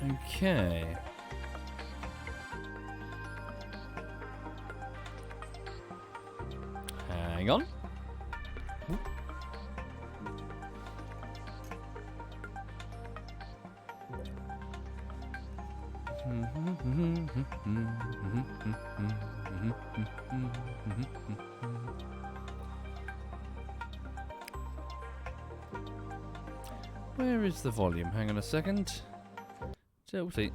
Okay. Hang on. Where is the volume? Hang on a second. So, see.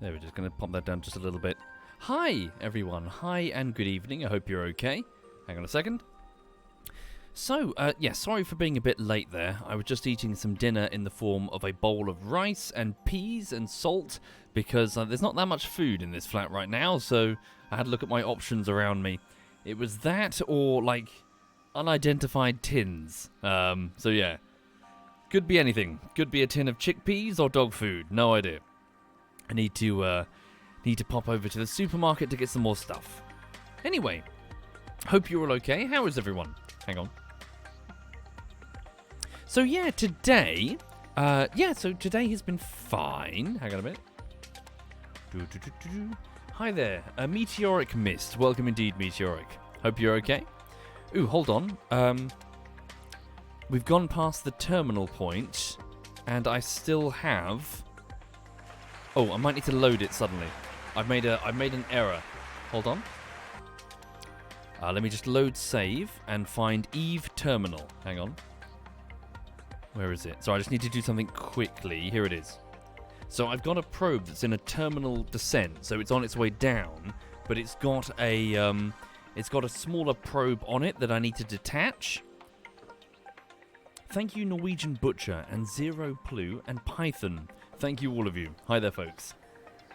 There, we're just going to pop that down just a little bit. Hi, everyone. Hi and good evening. I hope you're okay. Hang on a second. So, yeah, sorry for being a bit late there. I was just eating some dinner in the form of a bowl of rice and peas and salt because there's not that much food in this flat right now, so I had to look at my options around me. It was that or, like, unidentified tins. So, yeah. Could be anything. Could be a tin of chickpeas or dog food. No idea. I need to pop over to the supermarket to get some more stuff. Anyway, hope you're all okay. How is everyone? Hang on. So yeah, today has been fine. Hang on a minute. Hi there, a meteoric mist. Welcome indeed, meteoric. Hope you're okay. Ooh, hold on. We've gone past the terminal point, and I still have. Oh, I might need to load it suddenly. I've made an error. Hold on. Let me just load save and find Eve terminal. Hang on. Where is it? So I just need to do something quickly. Here it is. So I've got a probe that's in a terminal descent. So it's on its way down, but it's got a smaller probe on it that I need to detach. Thank you, Norwegian Butcher and Zero Plu and Python. Thank you, all of you. Hi there, folks.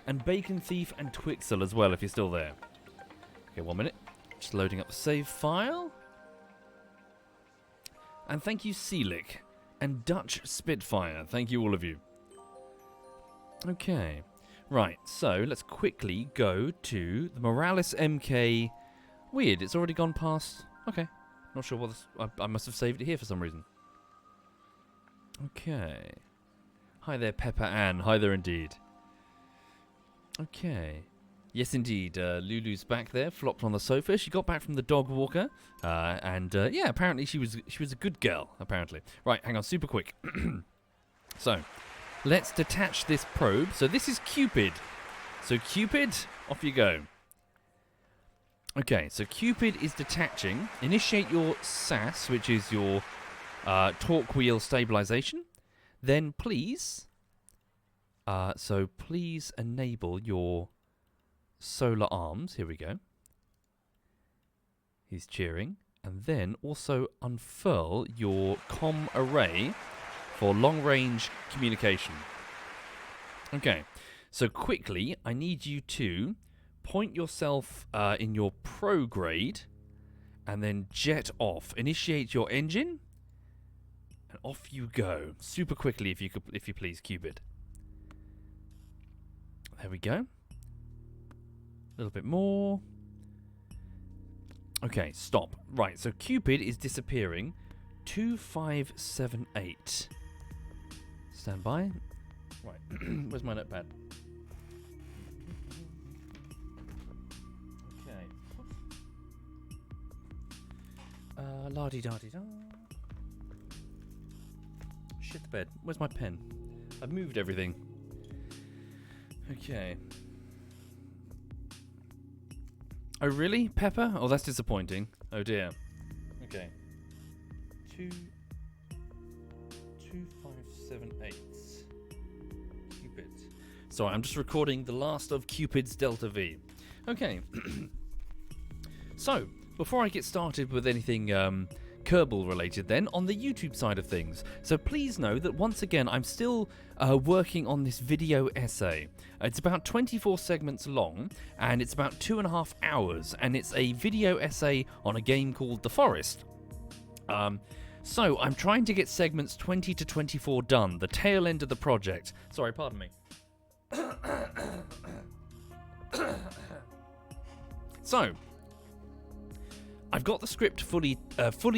And Bacon Thief and Twixel as well, if you're still there. Okay, 1 minute. Just loading up the save file. And thank you, Seelick and Dutch Spitfire. Thank you, all of you. Okay. Right, so let's quickly go to the Morales MK. Weird, it's already gone past. Okay. Not sure what this. I must have saved it here for some reason. Okay. Hi there, Pepper Ann. Hi there indeed. Okay. Yes, indeed. Lulu's back there, flopped on the sofa. She got back from the dog walker, and yeah, apparently she was a good girl. Apparently, right. Hang on, super quick. So, let's detach this probe. So this is Cupid. So Cupid, off you go. Okay, so Cupid is detaching. Initiate your SAS, which is your torque wheel stabilization. Then please, please enable your solar arms. Here we go. He's cheering. And then also unfurl your comm array for long-range communication. Okay, so quickly, I need you to point yourself in your prograde and then jet off. Initiate your engine. And off you go. Super quickly, if you please, Cupid. There we go. A little bit more. Okay, stop. Right, so Cupid is disappearing. 2578. Stand by. Right, where's my notepad? Okay. La-di-da-di-da. Shit the bed. Where's my pen? I've moved everything. Okay. Oh, really? Pepper? Oh, that's disappointing. Oh, dear. Okay. 2578. Cupid. Sorry, I'm just recording the last of Cupid's Delta V. Okay. So, before I get started with anything Kerbal related then, on the YouTube side of things. So please know that once again, I'm still working on this video essay. It's about 24 segments long, and it's about 2.5 hours, and it's a video essay on a game called The Forest. So I'm trying to get segments 20 to 24 done, the tail end of the project. Sorry, pardon me. So, I've got the script fully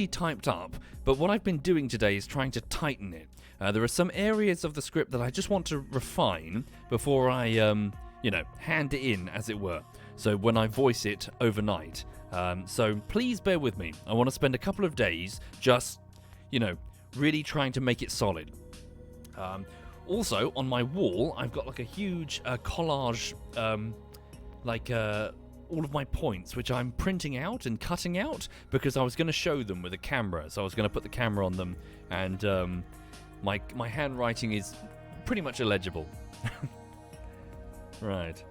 typed up, but what I've been doing today is trying to tighten it. There are some areas of the script that I just want to refine before I, hand it in, as it were. So when I voice it overnight. So please bear with me. I want to spend a couple of days just, really trying to make it solid. Also, on my wall, I've got like a huge collage, all of my points, which I'm printing out and cutting out because I was going to show them with a camera. So I was going to put the camera on them, and my handwriting is pretty much illegible. Right.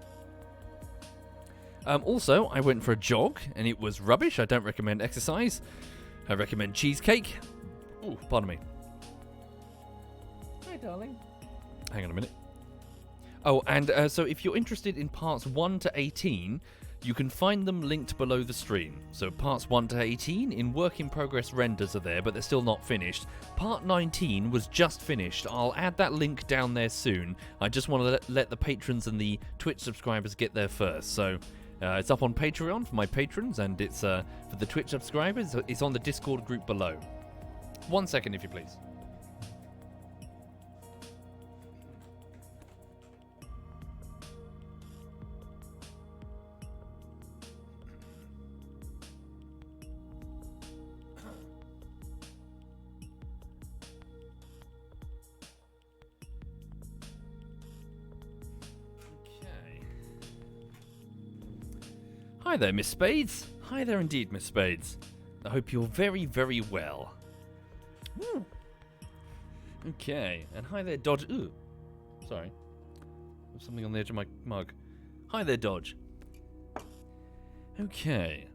Also, I went for a jog, and it was rubbish. I don't recommend exercise. I recommend cheesecake. Ooh, pardon me. Hi, darling. Hang on a minute. Oh, and so if you're interested in parts 1 to 18, you can find them linked below the stream. So parts 1 to 18 in work in progress renders are there, but they're still not finished. Part 19 was just finished. I'll add that link down there soon. I just want to let the patrons and the Twitch subscribers get there first. So it's up on Patreon for my patrons, and it's for the Twitch subscribers. It's on the Discord group below. 1 second, if you please. Hi there, Miss Spades. Hi there indeed, Miss Spades. I hope you're very, very well. Woo. Okay, and hi there, Dodge. Ooh, sorry. There's something on the edge of my mug. Hi there, Dodge. Okay.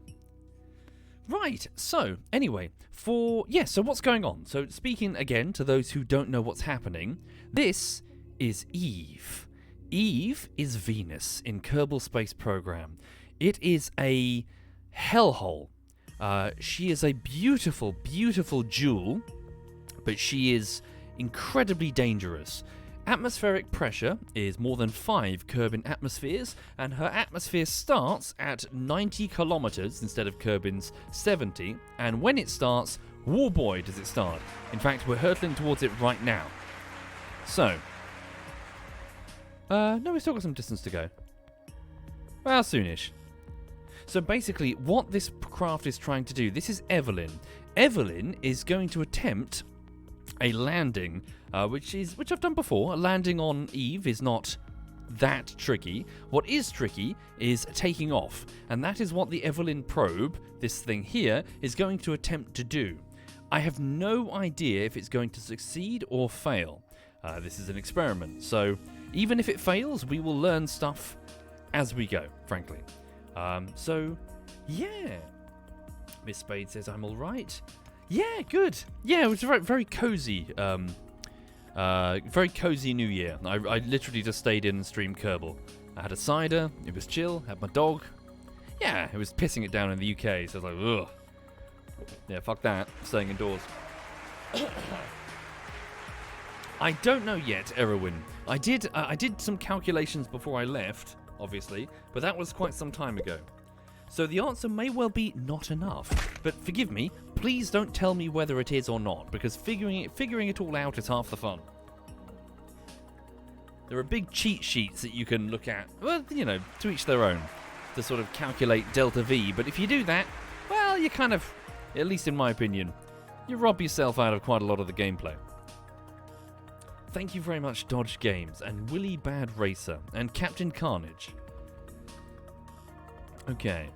Right, so, anyway, so what's going on? So, speaking again to those who don't know what's happening, this is Eve. Eve is Venus in Kerbal Space Program. It is a hellhole. She is a beautiful, beautiful jewel, but she is incredibly dangerous. Atmospheric pressure is more than 5 Kerbin atmospheres, and her atmosphere starts at 90 kilometers instead of Kerbin's 70, and when it starts, whoa boy does it start. In fact, we're hurtling towards it right now. So, no, we've still got some distance to go. Well, soonish. So basically, what this craft is trying to do, this is Evelyn. Evelyn is going to attempt a landing, which I've done before. A landing on Eve is not that tricky. What is tricky is taking off, and that is what the Evelyn probe, this thing here, is going to attempt to do. I have no idea if it's going to succeed or fail. This is an experiment, so even if it fails, we will learn stuff as we go, frankly. So, yeah. Miss Spade says I'm all right. Yeah, good. Yeah, it was very, very cozy. Very cozy New Year. I literally just stayed in and streamed Kerbal. I had a cider. It was chill. Had my dog. Yeah, it was pissing it down in the UK. So I was like, ugh. Yeah, fuck that. Staying indoors. I don't know yet, Erwin. I did some calculations before I left, obviously, but that was quite some time ago. So the answer may well be not enough. But forgive me, please don't tell me whether it is or not, because figuring it all out is half the fun. There are big cheat sheets that you can look at, well, you know, to each their own, to sort of calculate delta V, but if you do that, well, you kind of, at least in my opinion, you rob yourself out of quite a lot of the gameplay. Thank you very much, Dodge Games, and Willy Bad Racer, and Captain Carnage. Okay.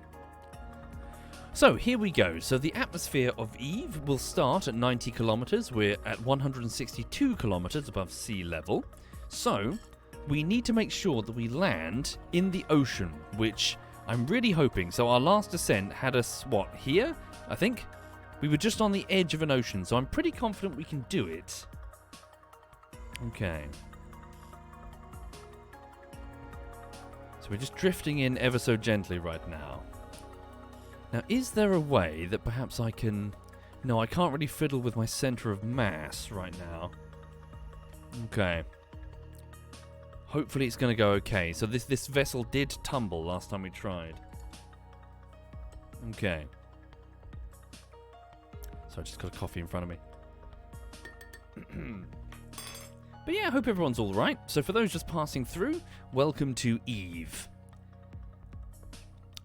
So, here we go. So, the atmosphere of Eve will start at 90 kilometers. We're at 162 kilometers above sea level. So, we need to make sure that we land in the ocean, which I'm really hoping. So, our last descent had us, what, here? I think? We were just on the edge of an ocean, so I'm pretty confident we can do it. Okay. So we're just drifting in ever so gently right now. Now, is there a way that perhaps I can... No, I can't really fiddle with my center of mass right now. Okay. Hopefully it's going to go okay. So this vessel did tumble last time we tried. Okay. So I just got a coffee in front of me. But yeah, I hope everyone's all right. So for those just passing through, welcome to Eve.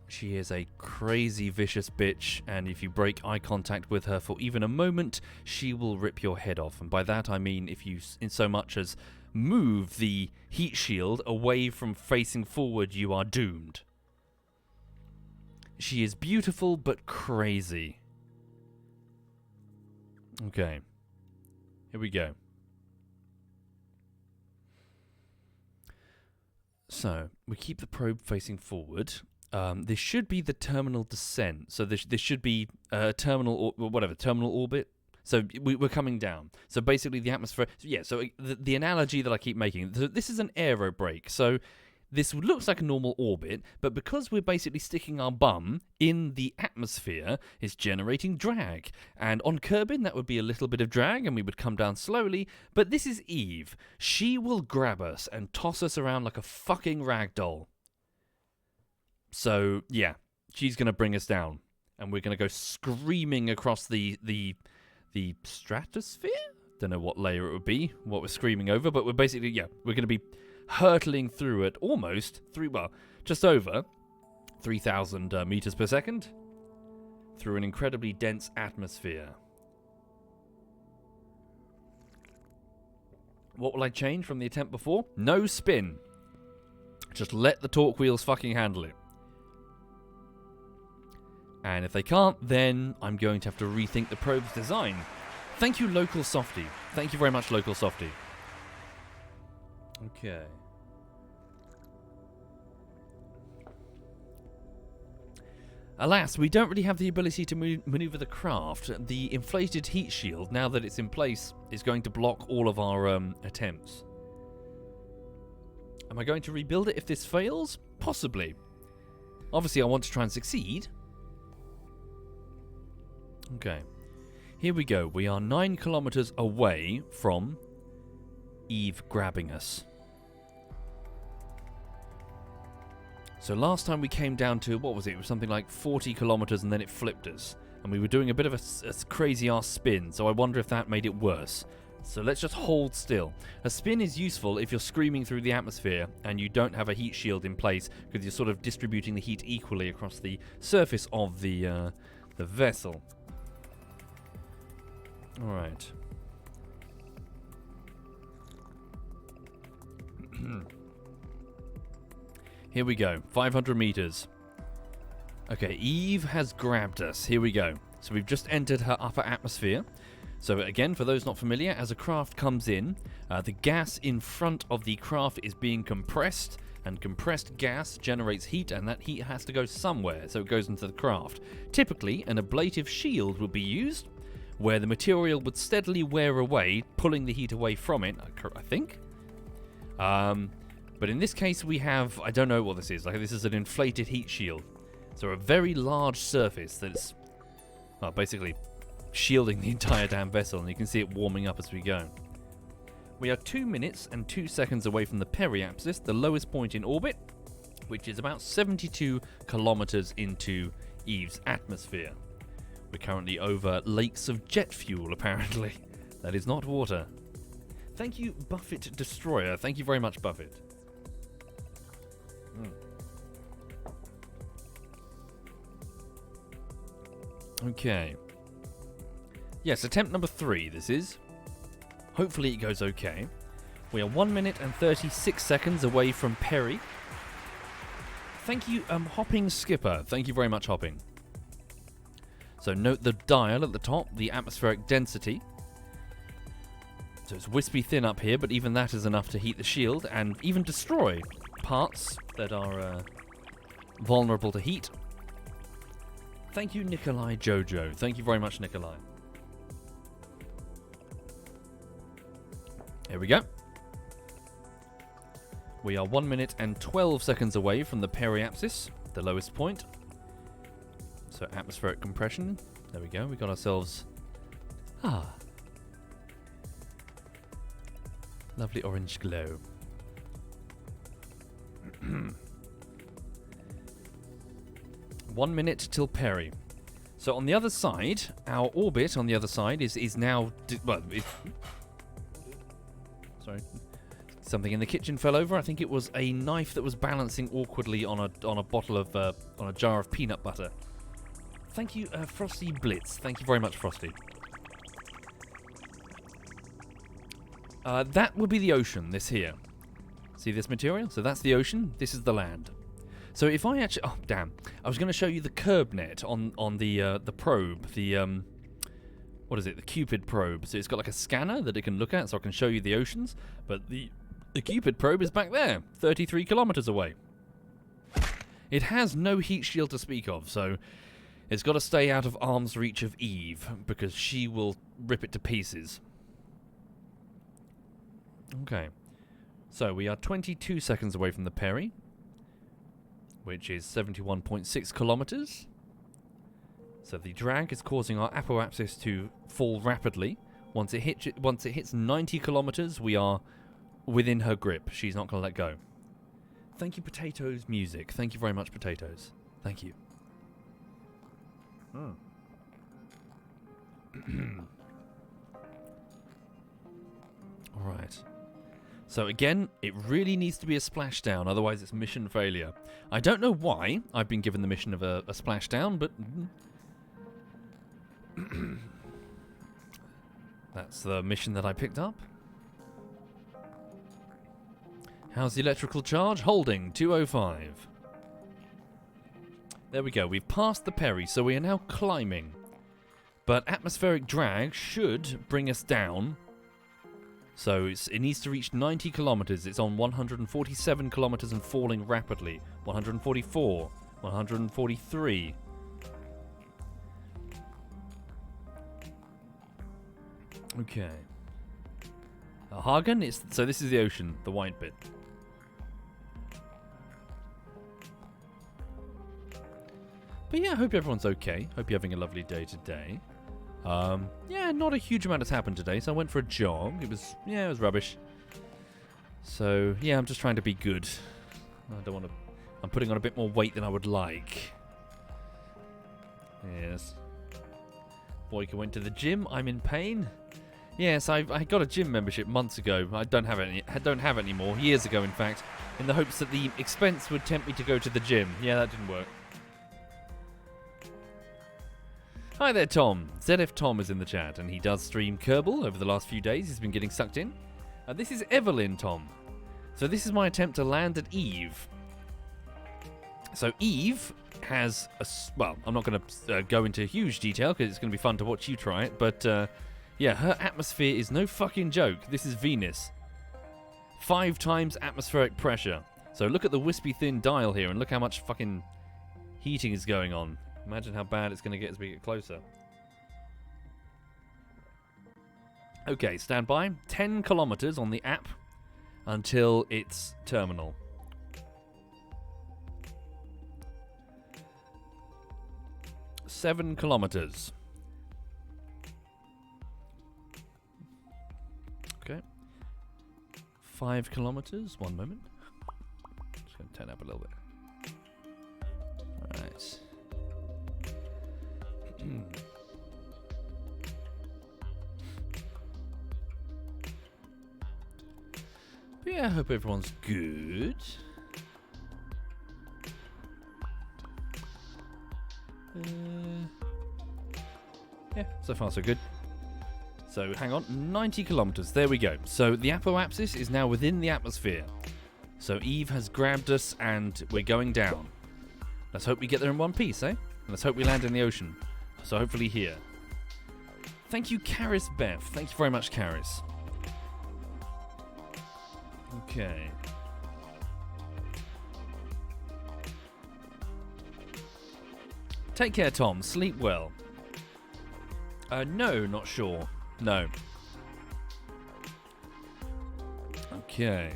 She is a crazy, vicious bitch, and if you break eye contact with her for even a moment, she will rip your head off. And by that I mean if you in so much as move the heat shield away from facing forward, you are doomed. She is beautiful but crazy. Okay. Here we go. So, we keep the probe facing forward. This should be the terminal descent. So this should be terminal orbit. So we're coming down. So basically the atmosphere... So the analogy that I keep making, this is an aero brake. So this looks like a normal orbit, but because we're basically sticking our bum in the atmosphere, it's generating drag. And on Kerbin, that would be a little bit of drag, and we would come down slowly. But this is Eve. She will grab us and toss us around like a fucking rag doll. So, yeah, she's going to bring us down. And we're going to go screaming across the stratosphere? Don't know what layer it would be, what we're screaming over, but we're basically, we're going to be hurtling through it just over 3,000 meters per second through an incredibly dense atmosphere. What will I change from the attempt before? No spin. Just let the torque wheels fucking handle it. And if they can't, then I'm going to have to rethink the probe's design. Thank you, Local Softy. Thank you very much, Local Softy. Okay. Alas, we don't really have the ability to maneuver the craft. The inflated heat shield, now that it's in place, is going to block all of our attempts. Am I going to rebuild it if this fails? Possibly. Obviously, I want to try and succeed. Okay. Here we go. We are 9 kilometers away from Eve grabbing us. So last time we came down to, what was it? It was something like 40 kilometers and then it flipped us. And we were doing a bit of a crazy-ass spin, so I wonder if that made it worse. So let's just hold still. A spin is useful if you're screaming through the atmosphere and you don't have a heat shield in place because you're sort of distributing the heat equally across the surface of the vessel. Alright. Here we go. 500 meters. Okay, Eve has grabbed us. Here we go. So we've just entered her upper atmosphere. So again, for those not familiar, as a craft comes in, the gas in front of the craft is being compressed, and compressed gas generates heat, and that heat has to go somewhere, so it goes into the craft. Typically, an ablative shield would be used, where the material would steadily wear away, pulling the heat away from it, I think. But in this case we have, I don't know what this is, like this is an inflated heat shield. So a very large surface that's, well, basically shielding the entire damn vessel, and you can see it warming up as we go. We are 2 minutes and 2 seconds away from the periapsis, the lowest point in orbit, which is about 72 kilometers into Eve's atmosphere. We're currently over lakes of jet fuel, apparently. That is not water. Thank you, Buffett Destroyer. Thank you very much, Buffett. Okay. Yes, attempt number 3, this is. Hopefully it goes okay. We are 1 minute and 36 seconds away from Perry. Thank you, Hopping Skipper. Thank you very much, Hopping. So note the dial at the top, the atmospheric density. So it's wispy thin up here, but even that is enough to heat the shield and even destroy parts that are vulnerable to heat. Thank you, Nikolai Jojo. Thank you very much, Nikolai. Here we go. We are 1 minute and 12 seconds away from the periapsis, the lowest point. So atmospheric compression. There we go. We got ourselves... lovely orange glow. 1 minute till Perry. So on the other side, our orbit on the other side is now... sorry. Something in the kitchen fell over. I think it was a knife that was balancing awkwardly on a bottle of on a jar of peanut butter. Thank you, Frosty Blitz. Thank you very much, Frosty. That would be the ocean. This here. See this material? So that's the ocean. This is the land. So if I actually, oh damn, I was going to show you the curb net on the probe, the what is it? The Cupid probe. So it's got like a scanner that it can look at, so I can show you the oceans. But the Cupid probe is back there, 33 kilometers away. It has no heat shield to speak of, so it's got to stay out of arm's reach of Eve because she will rip it to pieces. Okay, so we are 22 seconds away from the Perry, which is 71.6 kilometers. So the drag is causing our apoapsis to fall rapidly. Once it hits 90 kilometers, we are within her grip. She's not going to let go. Thank you, Potatoes Music. Thank you very much, Potatoes. Thank you. Alright. So again, it really needs to be a splashdown, otherwise it's mission failure. I don't know why I've been given the mission of a splashdown, but that's the mission that I picked up. How's the electrical charge? Holding 205. There we go. We've passed the Perry, so we are now climbing. But atmospheric drag should bring us down. So it needs to reach 90 kilometers. It's on 147 kilometers and falling rapidly. 144. 143. Okay. Hagen, so this is the ocean, the white bit. But yeah, I hope everyone's okay. Hope you're having a lovely day today. Yeah, not a huge amount has happened today, so I went for a jog. It was rubbish. So, yeah, I'm just trying to be good. I'm putting on a bit more weight than I would like. Yes. Boyka went to the gym. I'm in pain. Yes, I got a gym membership months ago. I don't have it anymore. Years ago, in fact, in the hopes that the expense would tempt me to go to the gym. Yeah, that didn't work. Hi there, Tom. ZF Tom is in the chat, and he does stream Kerbal over the last few days. He's been getting sucked in. This is Evelyn, Tom. So this is my attempt to land at Eve. So Eve has well, I'm not going to go into huge detail because it's going to be fun to watch you try it, but yeah, her atmosphere is no fucking joke. This is Venus. 5 times atmospheric pressure. So look at the wispy thin dial here and look how much fucking heating is going on. Imagine how bad it's going to get as we get closer. Okay, stand by. 10 kilometers on the app until its terminal. Seven kilometers. Okay. 5 kilometers. One moment. Just going to turn up a little bit. Alright. But yeah, I hope everyone's good. Yeah, so far so good. So hang on, 90 kilometers. There we go. So the apoapsis is now within the atmosphere. So Eve has grabbed us and we're going down. Let's hope we get there in one piece, eh? And let's hope we land in the ocean. So hopefully here. Thank you, Karis Beth. Thank you very much, Karis. Okay. Take care, Tom. Sleep well. No, not sure. No. Okay.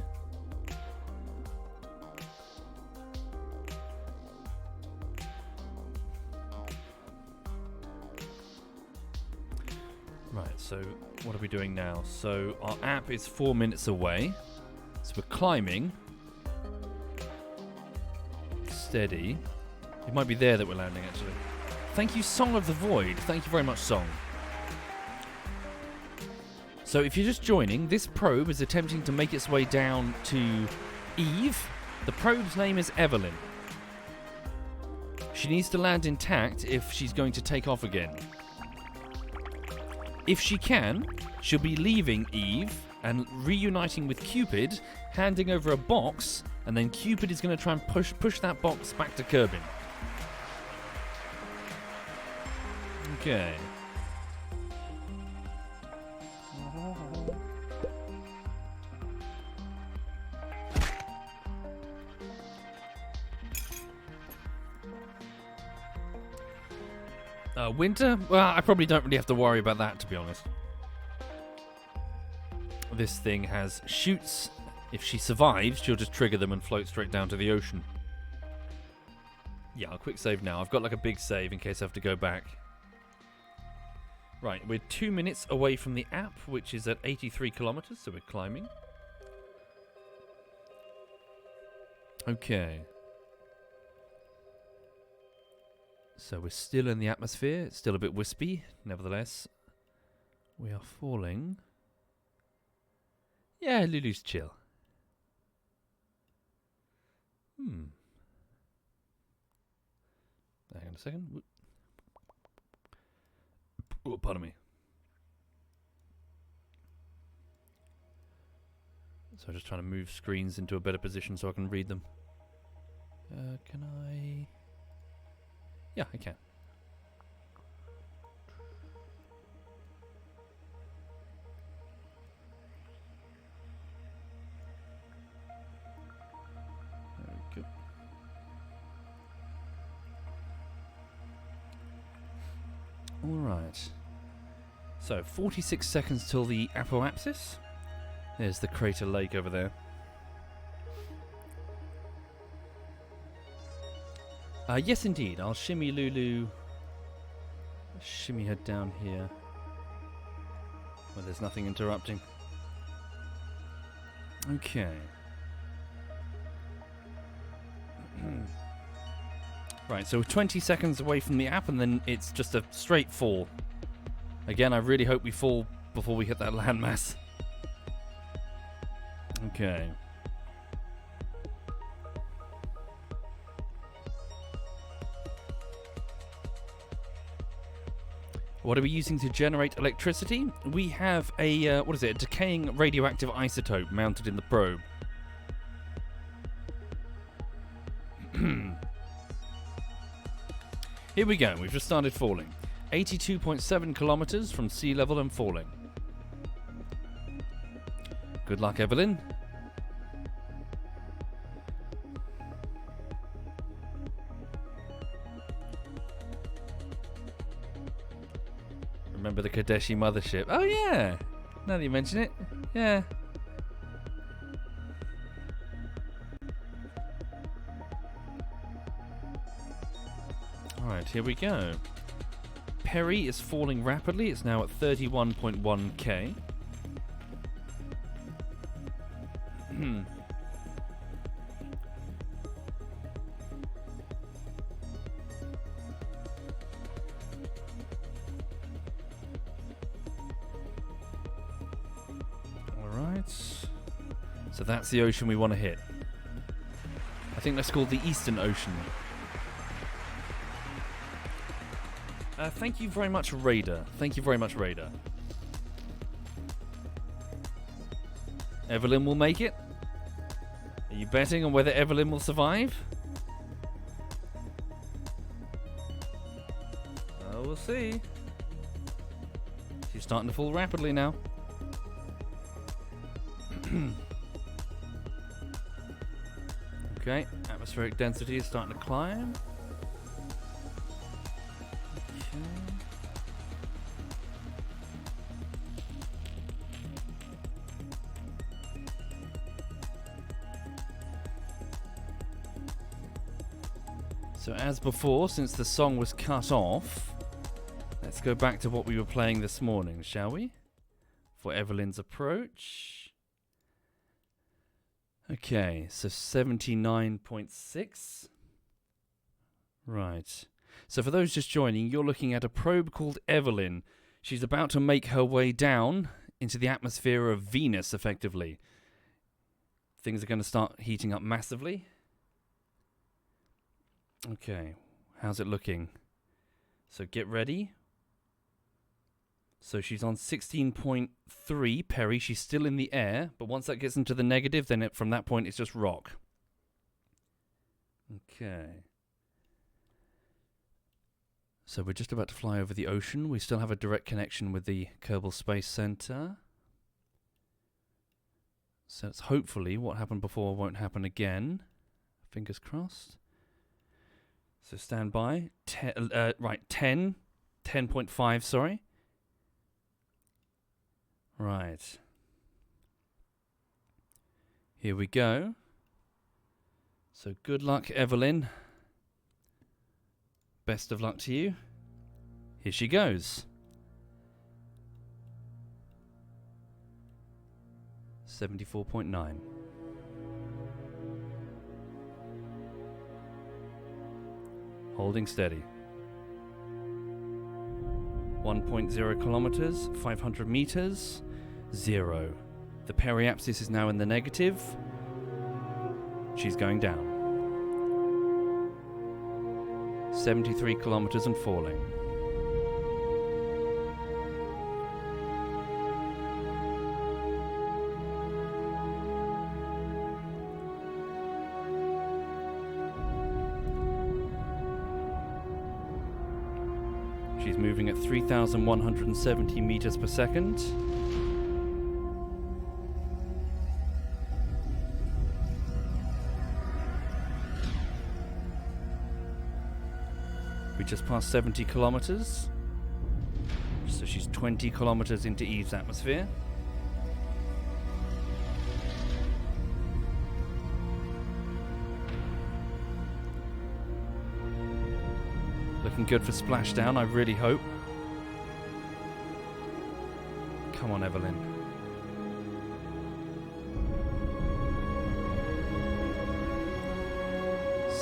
Right, so what are we doing now? So our app is 4 minutes away. So we're climbing. Steady. It might be there that we're landing, actually. Thank you, Song of the Void. Thank you very much, Song. So So if you're just joining, this probe is attempting to make its way down to Eve. The probe's name is Evelyn. She needs to land intact if she's going to take off again. If she can, she'll be leaving Eve and reuniting with Cupid, handing over a box, and then Cupid is going to try and push that box back to Kerbal. Okay. Winter? Well, I probably don't really have to worry about that, to be honest. This thing has chutes. If she survives, she'll just trigger them and float straight down to the ocean. Yeah, I'll quick save now. I've got like a big save in case I have to go back. Right, we're 2 minutes away from the app, which is at 83 kilometers, so we're climbing. Okay. So we're still in the atmosphere. It's still a bit wispy. Nevertheless, we are falling. Yeah, Lulu's chill. Hang on a second. Oh, pardon me. So I'm just trying to move screens into a better position so I can read them. Can I... Yeah, I can. There we go. All right. So, 46 seconds till the apoapsis. There's the crater lake over there. Yes, indeed. I'll shimmy Lulu. Shimmy her down here, where there's nothing interrupting. Okay. Right, so we're 20 seconds away from the app, and then it's just a straight fall. Again, I really hope we fall before we hit that landmass. Okay. What are we using to generate electricity? We have a, a decaying radioactive isotope mounted in the probe. Here we go, we've just started falling. 82.7 kilometers from sea level and falling. Good luck, Evelyn. Remember the Kadeshi mothership? Oh yeah! Now that you mention it, yeah. Alright, here we go. Perry is falling rapidly. It's now at 31.1k. So that's the ocean we want to hit. I think that's called the Eastern Ocean. Thank you very much, Raider. Thank you very much, Raider. Evelyn will make it? Are you betting on whether Evelyn will survive? Oh, we'll see. She's starting to fall rapidly now. Okay, atmospheric density is starting to climb. Okay. So as before, since the song was cut off, let's go back to what we were playing this morning, shall we? For Evelyn's approach. Okay, so 79.6. Right. So for those just joining, you're looking at a probe called Evelyn. She's about to make her way down into the atmosphere of Venus, effectively. Things are going to start heating up massively. Okay, how's it looking? So get ready. So she's on 16.3 peri. She's still in the air, but once that gets into the negative, then from that point it's just rock. Okay. So we're just about to fly over the ocean. We still have a direct connection with the Kerbal Space Center. So it's hopefully what happened before won't happen again. Fingers crossed. So stand by. 10.5, sorry. Right. Here we go. So good luck, Evelyn. Best of luck to you. Here she goes. 74.9. Holding steady. 1.0 kilometers, 500 meters, 0. The periapsis is now in the negative. She's going down. 73 kilometers and falling. She's moving at 3,170 meters per second. We just passed 70 kilometers. So she's 20 kilometers into Eve's atmosphere. Looking good for splashdown, I really hope. Come on, Evelyn.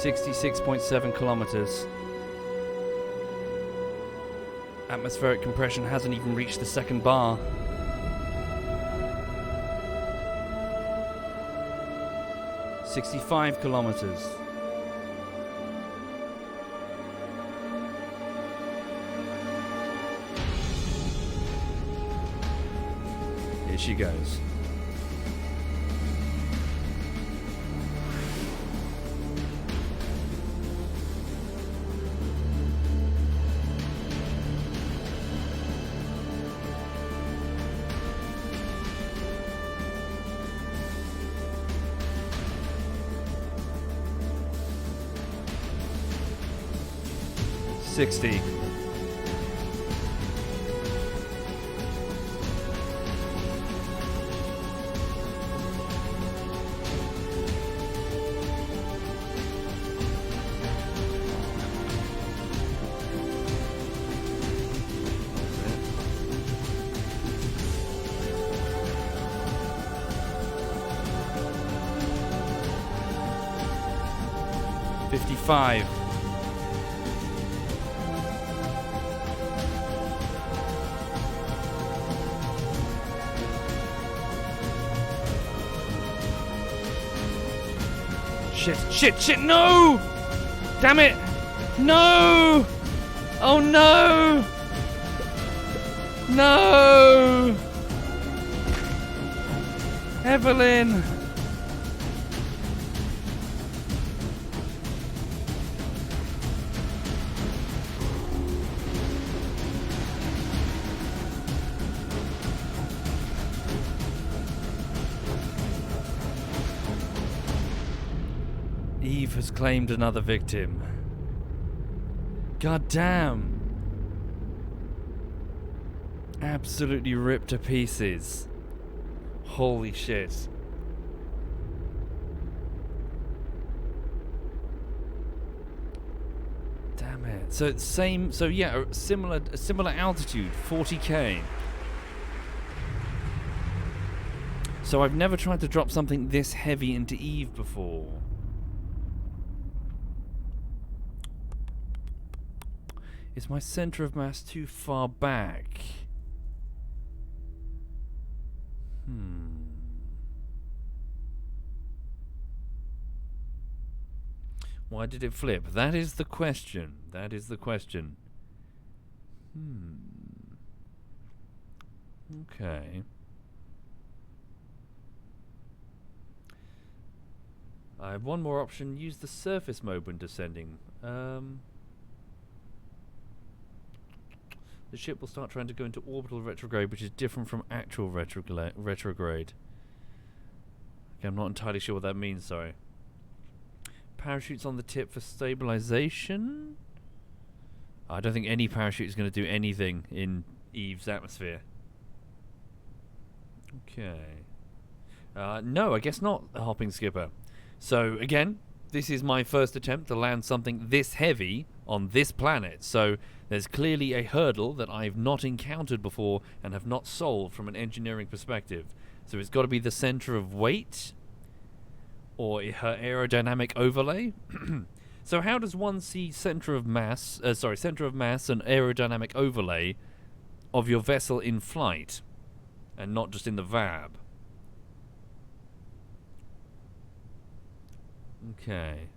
.7 kilometers. Atmospheric compression hasn't even reached the second bar. .65 kilometers. Here she goes. .60. .55. Shit, no! Damn it! No! Oh no! No! Evelyn! Eve has claimed another victim. God damn. Absolutely ripped to pieces. Holy shit. Damn it. So it's similar altitude, 40k. So I've never tried to drop something this heavy into Eve before. Is my center of mass too far back? Why did it flip? That is the question. That is the question. Okay. I have one more option. Use the surface mode when descending. The ship will start trying to go into orbital retrograde, which is different from actual retrograde. Okay, I'm not entirely sure what that means, sorry. Parachutes on the tip for stabilization? I don't think any parachute is going to do anything in Eve's atmosphere. Okay. No, I guess not, a hopping skipper. So, again, this is my first attempt to land something this heavy on this planet. So, there's clearly a hurdle that I've not encountered before and have not solved from an engineering perspective. So, it's got to be the center of weight or her aerodynamic overlay. So, how does one see center of mass and aerodynamic overlay of your vessel in flight and not just in the VAB? Okay.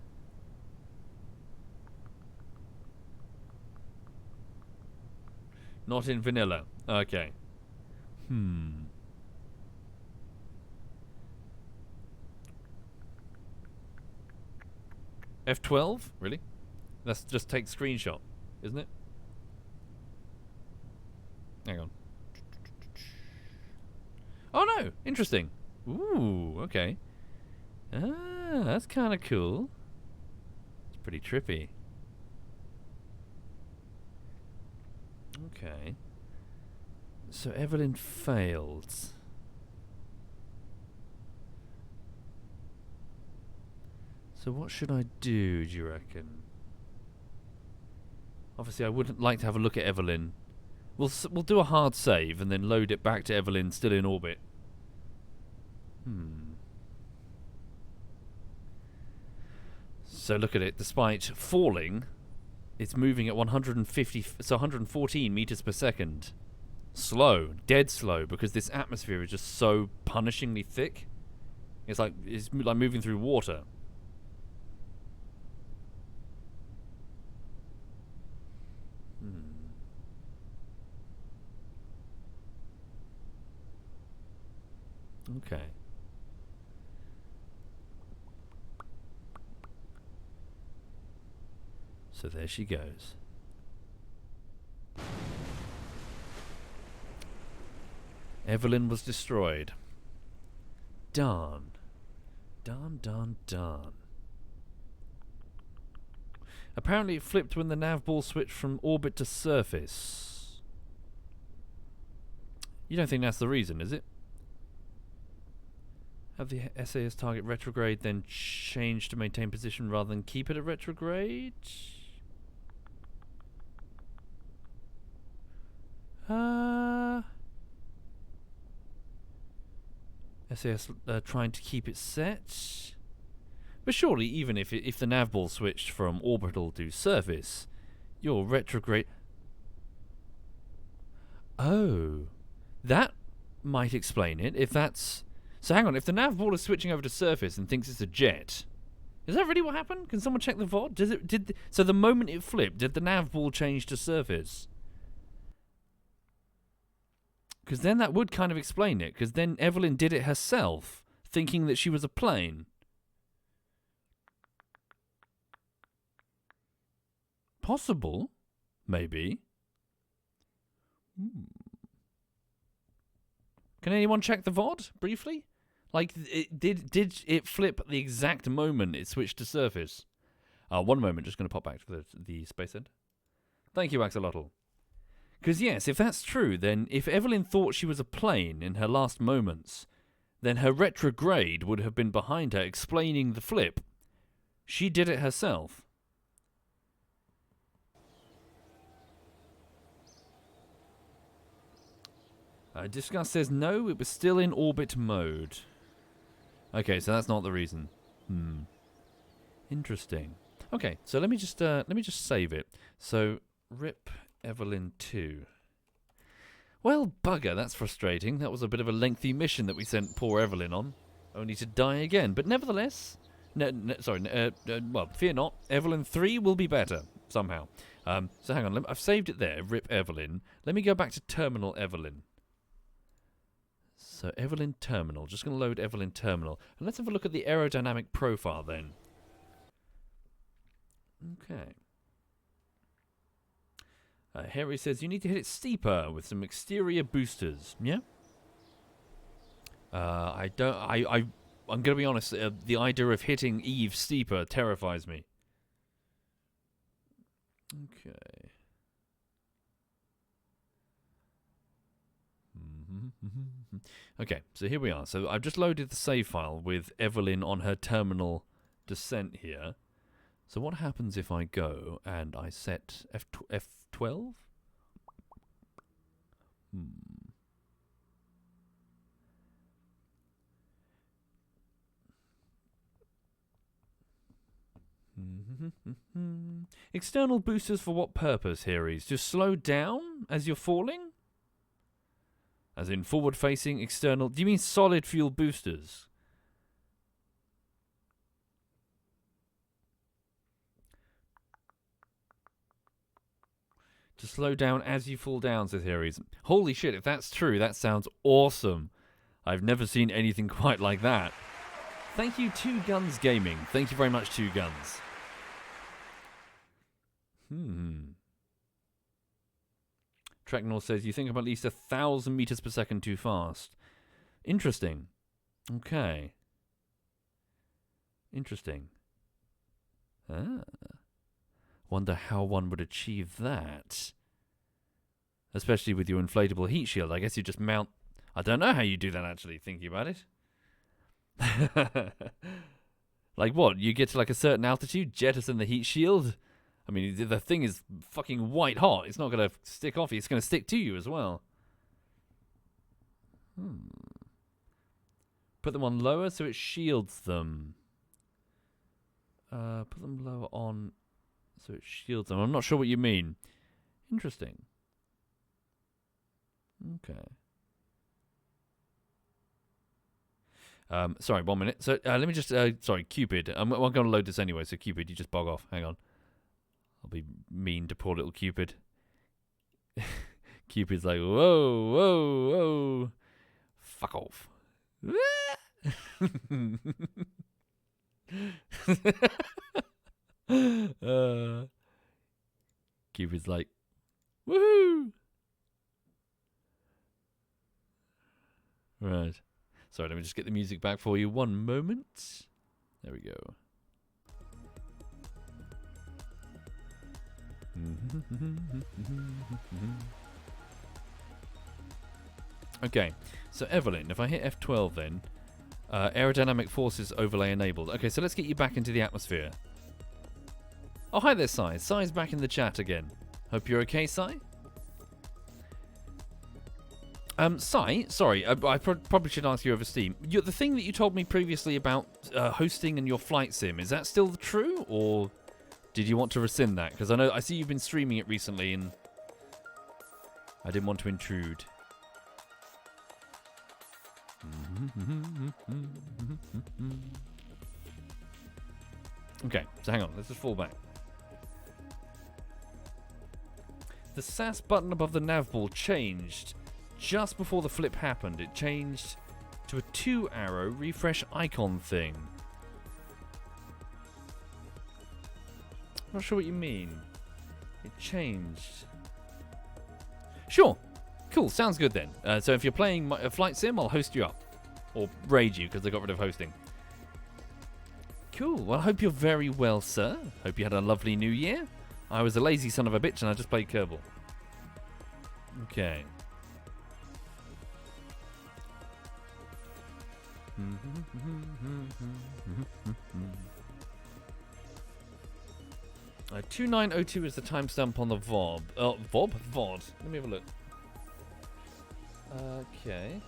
Not in vanilla. Okay. F12? Really? Let's just take screenshot, isn't it? Hang on. Oh no! Interesting. Ooh, okay. Ah, that's kind of cool. It's pretty trippy. Okay. So Evelyn failed. So what should I do you reckon? Obviously I wouldn't like to have a look at Evelyn. We'll do a hard save and then load it back to Evelyn still in orbit. So look at it, despite falling, it's moving at 114 meters per second. Slow, dead slow, because this atmosphere is just so punishingly thick. It's like moving through water. Okay. So there she goes. Evelyn was destroyed. Darn. Darn, darn, darn. Apparently it flipped when the nav ball switched from orbit to surface. You don't think that's the reason, is it? Have the SAS target retrograde, then change to maintain position rather than keep it at retrograde? SAS trying to keep it set. But surely, even if the nav ball switched from orbital to surface, your retrograde... Oh. That might explain it, if that's... So hang on, if the nav ball is switching over to surface and thinks it's a jet, is that really what happened? Can someone check the VOD? So the moment it flipped, did the nav ball change to surface? Because then that would kind of explain it, because then Evelyn did it herself, thinking that she was a plane. Possible. Maybe. Can anyone check the VOD, briefly? Like, did it flip at the exact moment it switched to surface? One moment, just going to pop back to the space end. Thank you, Axolotl. Because yes, if that's true, then if Evelyn thought she was a plane in her last moments, then her retrograde would have been behind her explaining the flip. She did it herself. Discuss says no, it was still in orbit mode. Okay, so that's not the reason. Interesting. Okay, so let me just save it. So rip Evelyn 2. Well, bugger, that's frustrating. That was a bit of a lengthy mission that we sent poor Evelyn on, only to die again. But nevertheless, well, fear not. Evelyn 3 will be better, somehow. So hang on, I've saved it there, Rip Evelyn. Let me go back to Terminal Evelyn. So Evelyn Terminal, just going to load Evelyn Terminal. And let's have a look at the aerodynamic profile then. Okay. Harry says you need to hit it steeper with some exterior boosters. Yeah. I'm going to be honest. The idea of hitting Eve steeper terrifies me. Okay. Okay. So here we are. So I've just loaded the save file with Evelyn on her terminal descent here. So what happens if I go and I set F12? External boosters for what purpose, Harry's? To slow down as you're falling? As in forward-facing external... Do you mean solid fuel boosters? To slow down as you fall down, says Harry's. Holy shit, if that's true, that sounds awesome. I've never seen anything quite like that. Thank you, Two Guns Gaming. Thank you very much, Two Guns. Tracknor says, you think I'm at least 1,000 meters per second too fast. Interesting. Okay. Interesting. Wonder how one would achieve that. Especially with your inflatable heat shield. I guess you just mount... I don't know how you do that, actually, thinking about it. Like what? You get to like a certain altitude, jettison the heat shield? I mean, the thing is fucking white hot. It's not going to stick off you. It's going to stick to you as well. Put them on lower so it shields them. Put them lower on... So it shields them. I'm not sure what you mean. Interesting. Okay. Sorry, 1 minute. So let me just... sorry, Cupid. I'm going to load this anyway, so Cupid, you just bog off. Hang on. I'll be mean to poor little Cupid. Cupid's like, whoa, whoa, whoa. Fuck off. Cupid's like, woohoo! Right. Sorry, let me just get the music back for you. 1 moment. There we go. Okay, so Evelyn, if I hit F12 then, aerodynamic forces overlay enabled. Okay, so let's get you back into the atmosphere. Oh, hi there, Sai. Sai's back in the chat again. Hope you're okay, Sai. Sai, sorry, I probably should ask you over Steam. The thing that you told me previously about hosting and your flight sim, is that still true, or did you want to rescind that? Because I see you've been streaming it recently, and I didn't want to intrude. Okay, so hang on, let's just fall back. The SAS button above the nav ball changed just before the flip happened. It changed to a 2-arrow refresh icon thing. Not sure what you mean. It changed. Sure. Cool, sounds good then. So if you're playing a flight sim, I'll host you up. Or raid you, because I got rid of hosting. Cool, well I hope you're very well, sir. Hope you had a lovely new year. I was a lazy son of a bitch and I just played Kerbal. Okay. 2902 is the timestamp on the VOD. VOD? VOD. Let me have a look. Okay.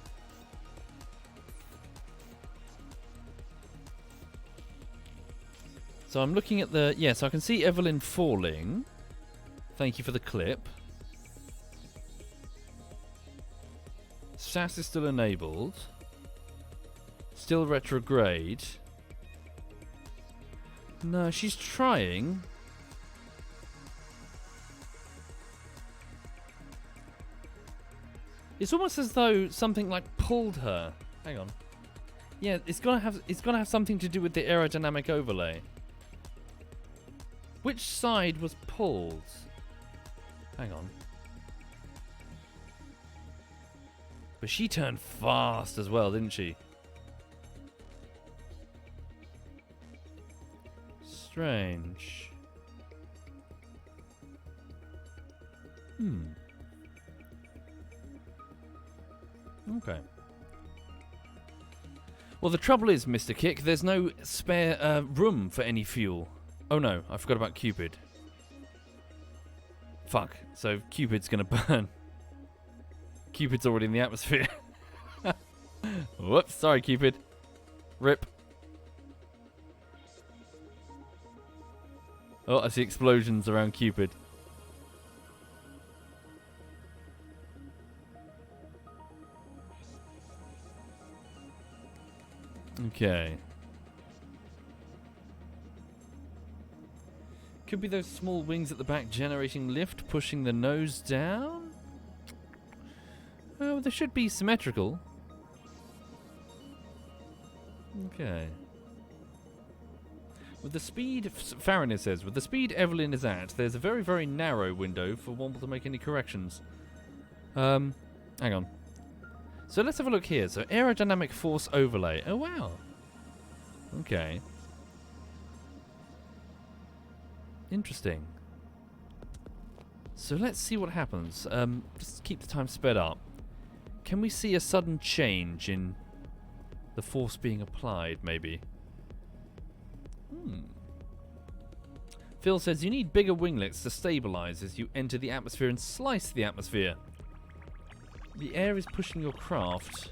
So I'm looking at the... Yes, I can see Evelyn falling. Thank you for the clip. SAS is still enabled. Still retrograde. No, she's trying. It's almost as though something like pulled her. Hang on. Yeah, it's gonna have something to do with the aerodynamic overlay. Which side was pulled? Hang on. But she turned fast as well, didn't she? Strange. Okay. Well, the trouble is, Mr. Kick, there's no spare room for any fuel. Oh no, I forgot about Cupid. Fuck. So Cupid's gonna burn. Cupid's already in the atmosphere. Whoops, sorry Cupid. Rip. Oh, I see explosions around Cupid. Okay. Could be those small wings at the back generating lift, pushing the nose down? Oh, they should be symmetrical. Okay. With the speed, Farron says, with the speed Evelyn is at, there's a very, very narrow window for Womble to make any corrections. Hang on. So let's have a look here. So aerodynamic force overlay. Oh, wow. Okay. Interesting. So let's see what happens. Just keep the time sped up. Can we see a sudden change in the force being applied, maybe? Phil says you need bigger winglets to stabilize as you enter the atmosphere and slice the atmosphere. The air is pushing your craft.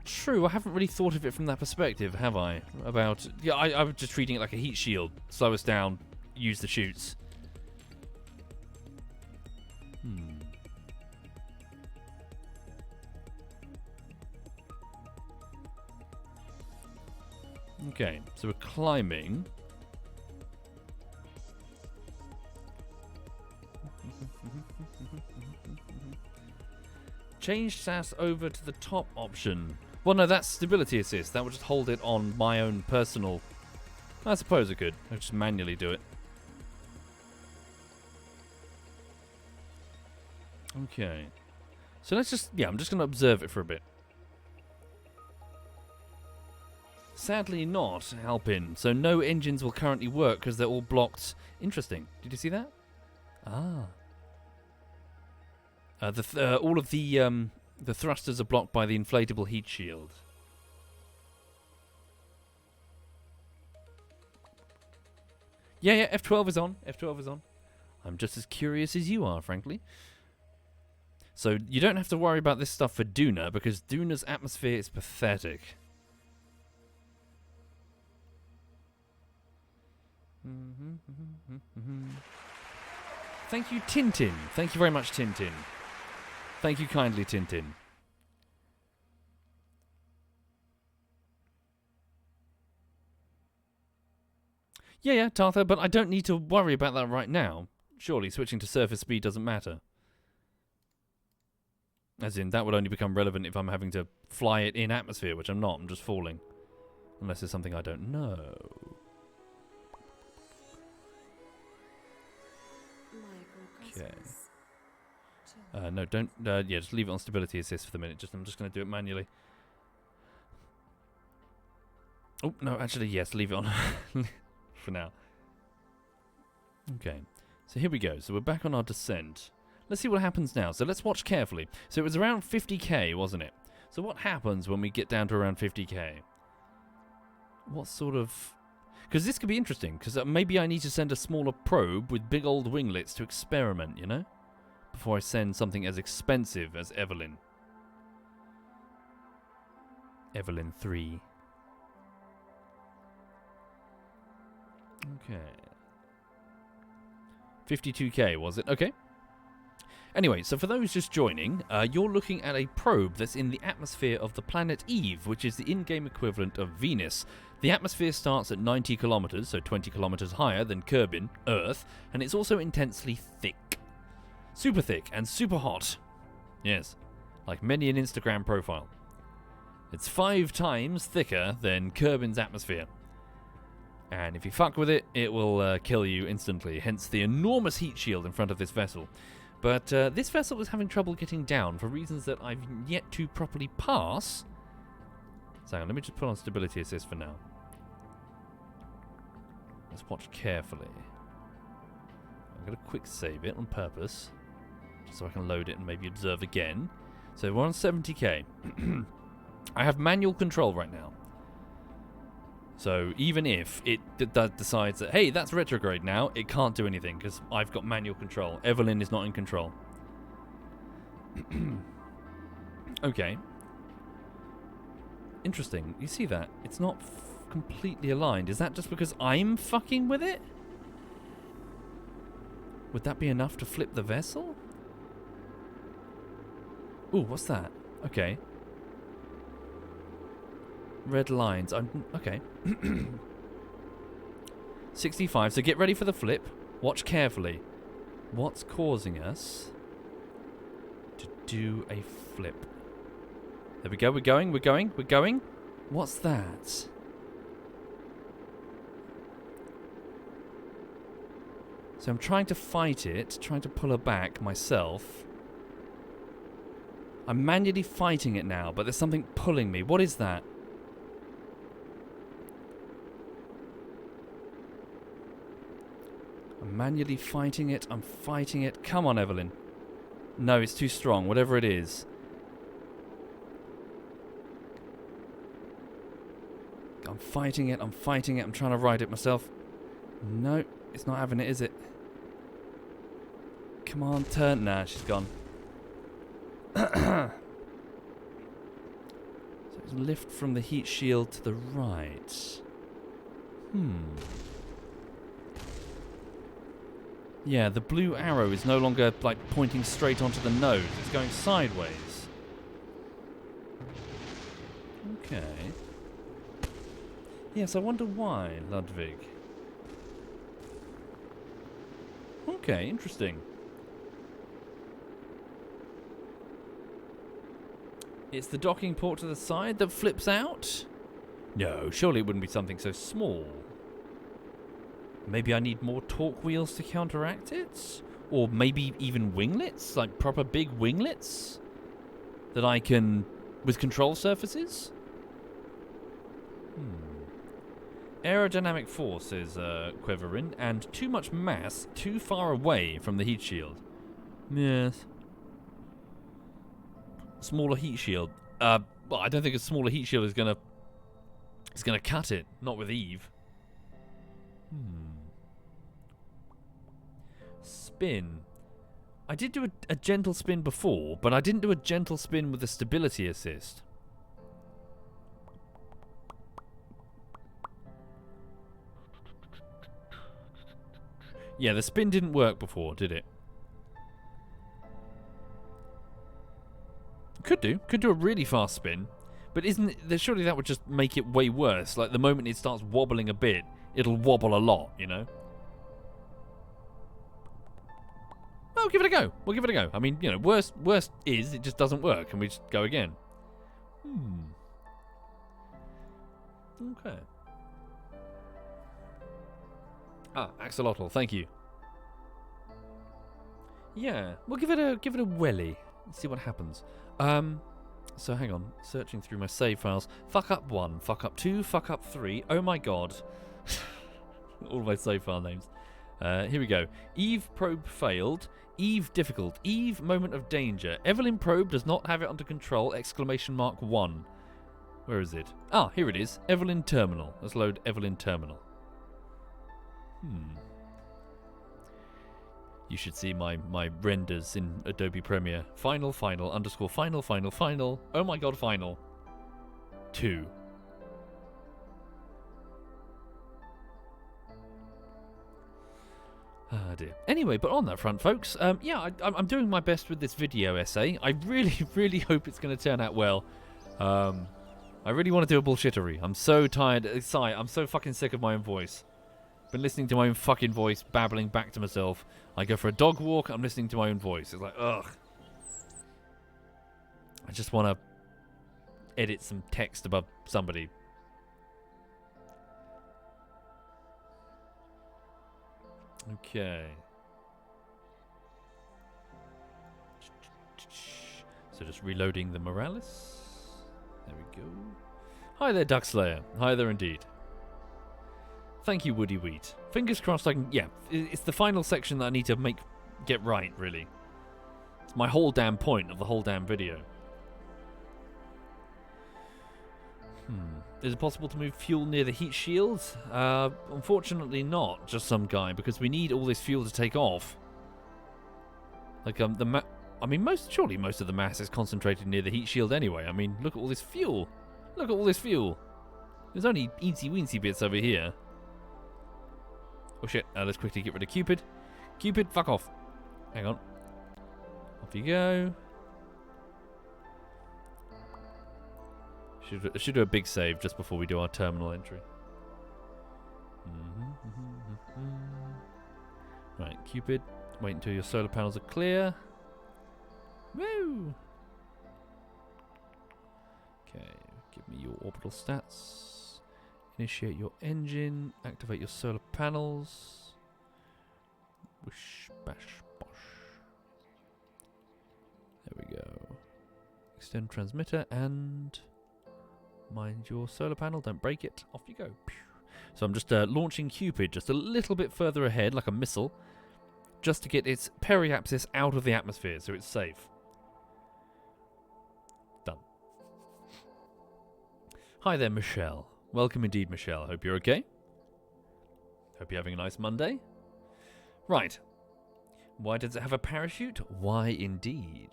True, I haven't really thought of it from that perspective, have I? About... Yeah, I was just treating it like a heat shield. Slow us down, use the chutes. Okay, so we're climbing. Change SAS over to the top option. Well, no, that's stability assist. That would just hold it on my own personal... I suppose it could. I'll just manually do it. Okay. So let's just... Yeah, I'm just going to observe it for a bit. Sadly not, Alpin. So no engines will currently work because they're all blocked. Interesting. Did you see that? Ah. All of the thrusters are blocked by the inflatable heat shield. Yeah, F12 is on. F12 is on. I'm just as curious as you are, frankly. So you don't have to worry about this stuff for Duna, because Duna's atmosphere is pathetic. Thank you, Tintin. Thank you very much, Tintin. Thank you kindly, Tintin. Yeah, Tartha, but I don't need to worry about that right now. Surely switching to surface speed doesn't matter. As in, that would only become relevant if I'm having to fly it in atmosphere, which I'm not. I'm just falling. Unless it's something I don't know. Okay. No, don't... yeah, just leave it on stability assist for the minute. I'm just going to do it manually. Oh, no, actually, yes, leave it on for now. Okay, so here we go. So we're back on our descent. Let's see what happens now. So let's watch carefully. So it was around 50k, wasn't it? So what happens when we get down to around 50k? What sort of... Because this could be interesting, because maybe I need to send a smaller probe with big old winglets to experiment, you know? Before I send something as expensive as Evelyn. Evelyn 3. Okay. 52k, was it? Okay. Anyway, so for those just joining, you're looking at a probe that's in the atmosphere of the planet Eve, which is the in-game equivalent of Venus. The atmosphere starts at 90 kilometers, so 20 kilometers higher than Kerbin, Earth, and it's also intensely thick. Super thick and super hot. Yes, like many an Instagram profile. It's 5 times thicker than Kerbin's atmosphere. And if you fuck with it, it will kill you instantly, hence the enormous heat shield in front of this vessel. But this vessel is having trouble getting down for reasons that I've yet to properly pass. So hang on, let me just put on stability assist for now. Let's watch carefully. I'm going to quick save it on purpose, just so I can load it and maybe observe again. So we're on 70k. I have manual control right now. So even if it decides that, hey, that's retrograde now, it can't do anything because I've got manual control. Evelyn is not in control. Okay. Interesting. You see that? It's not completely aligned. Is that just because I'm fucking with it? Would that be enough to flip the vessel? Ooh, what's that? Okay. Red lines. Okay. 65. So get ready for the flip. Watch carefully. What's causing us to do a flip? There we go. We're going. We're going. We're going. What's that? So I'm trying to fight it, trying to pull her back myself. I'm manually fighting it now, but there's something pulling me. What is that? I'm manually fighting it. I'm fighting it. Come on, Evelyn. No, it's too strong. Whatever it is. I'm fighting it. I'm fighting it. I'm trying to ride it myself. No, it's not having it, is it? Come on, turn. Nah, she's gone. So it's lift from the heat shield to the right. Yeah, the blue arrow is no longer, like, pointing straight onto the nose. It's going sideways. Okay. Yes, I wonder why, Ludwig. Okay, interesting. It's the docking port to the side that flips out? No, surely it wouldn't be something so small. Maybe I need more torque wheels to counteract it? Or maybe even winglets? Like proper big winglets? That I can... with control surfaces? Aerodynamic force, says Quiverin, and too much mass too far away from the heat shield. Yes. Smaller heat shield. Well, I don't think a smaller heat shield is gonna cut it. Not with Eve. Spin. I did do a gentle spin before, but I didn't do a gentle spin with the stability assist. Yeah, the spin didn't work before, did it? Could do a really fast spin, but surely that would just make it way worse. Like the moment it starts wobbling a bit, it'll wobble a lot, you know? Oh, give it a go. We'll give it a go. I mean, you know, worst is it just doesn't work and we just go again. Okay. Ah, axolotl, thank you. Yeah, we'll give it a welly. Let's see what happens. So hang on, searching through my save files. Fuck up 1, fuck up 2, fuck up 3. Oh my god. All my save file names. Here we go. Eve probe failed. Eve difficult. Eve moment of danger. Evelyn probe does not have it under control. Exclamation mark 1. Where is it? Ah, here it is. Evelyn terminal. Let's load Evelyn terminal. You should see my renders in Adobe Premiere. Final, underscore, final. Oh my god, final. 2. Oh dear. Anyway, but on that front, folks, yeah, I'm doing my best with this video essay. I really, really hope it's going to turn out well. I really want to do a bullshittery. I'm so tired. Sigh, I'm so fucking sick of my own voice. Been listening to my own fucking voice, babbling back to myself. I go for a dog walk, I'm listening to my own voice. It's like, ugh. I just want to edit some text above somebody. Okay. So just reloading the Morales. There we go. Hi there, Duckslayer. Hi there indeed. Thank you, Woody Wheat. Fingers crossed I can... Yeah, it's the final section that I need to get right, really. It's my whole damn point of the whole damn video. Is it possible to move fuel near the heat shields? Unfortunately not, just some guy, because we need all this fuel to take off. Like, I mean, surely most of the mass is concentrated near the heat shield anyway. I mean, look at all this fuel. Look at all this fuel. There's only eensy-weensy bits over here. Oh shit, let's quickly get rid of Cupid. Cupid, fuck off. Hang on. Off you go. Should do a big save just before we do our terminal entry. Right, Cupid, wait until your solar panels are clear. Woo! Okay, give me your orbital stats. Initiate your engine. Activate your solar panels. Whoosh, bash, bosh. There we go. Extend transmitter and mind your solar panel. Don't break it. Off you go. So I'm just launching Cupid just a little bit further ahead, like a missile, just to get its periapsis out of the atmosphere so it's safe. Done. Hi there, Michelle. Welcome indeed, Michelle. Hope you're okay. Hope you're having a nice Monday. Right. Why does it have a parachute? Why indeed?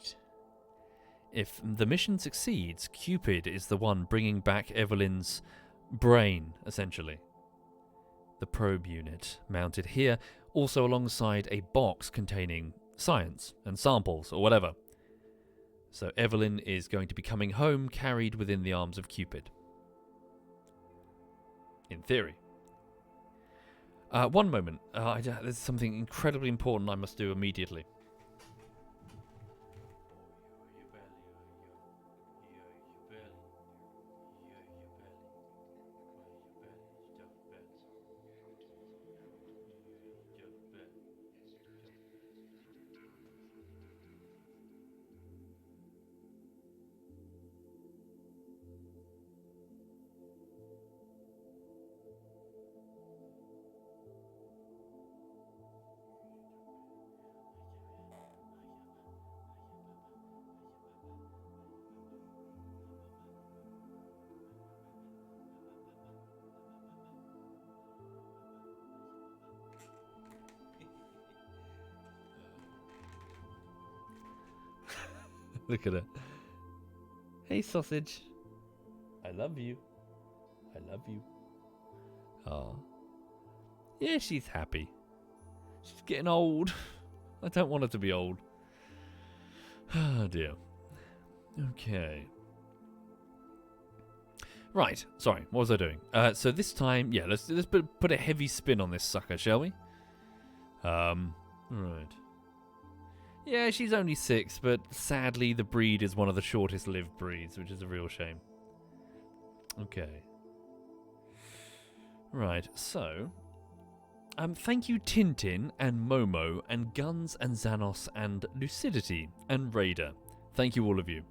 If the mission succeeds, Cupid is the one bringing back Evelyn's brain, essentially. The probe unit mounted here, also alongside a box containing science and samples or whatever. So Evelyn is going to be coming home carried within the arms of Cupid. In theory. One moment. There's something incredibly important I must do immediately. Look at her. Hey, sausage. I love you. I love you. Oh. Yeah, she's happy. She's getting old. I don't want her to be old. Oh, dear. Okay. Right. Sorry. What was I doing? So this time, yeah, let's put a heavy spin on this sucker, shall we? Right. Yeah, she's only 6, but sadly the breed is one of the shortest lived breeds, which is a real shame. Okay. Right, so... thank you Tintin and Momo and Guns and Xanos and Lucidity and Raider. Thank you all of you.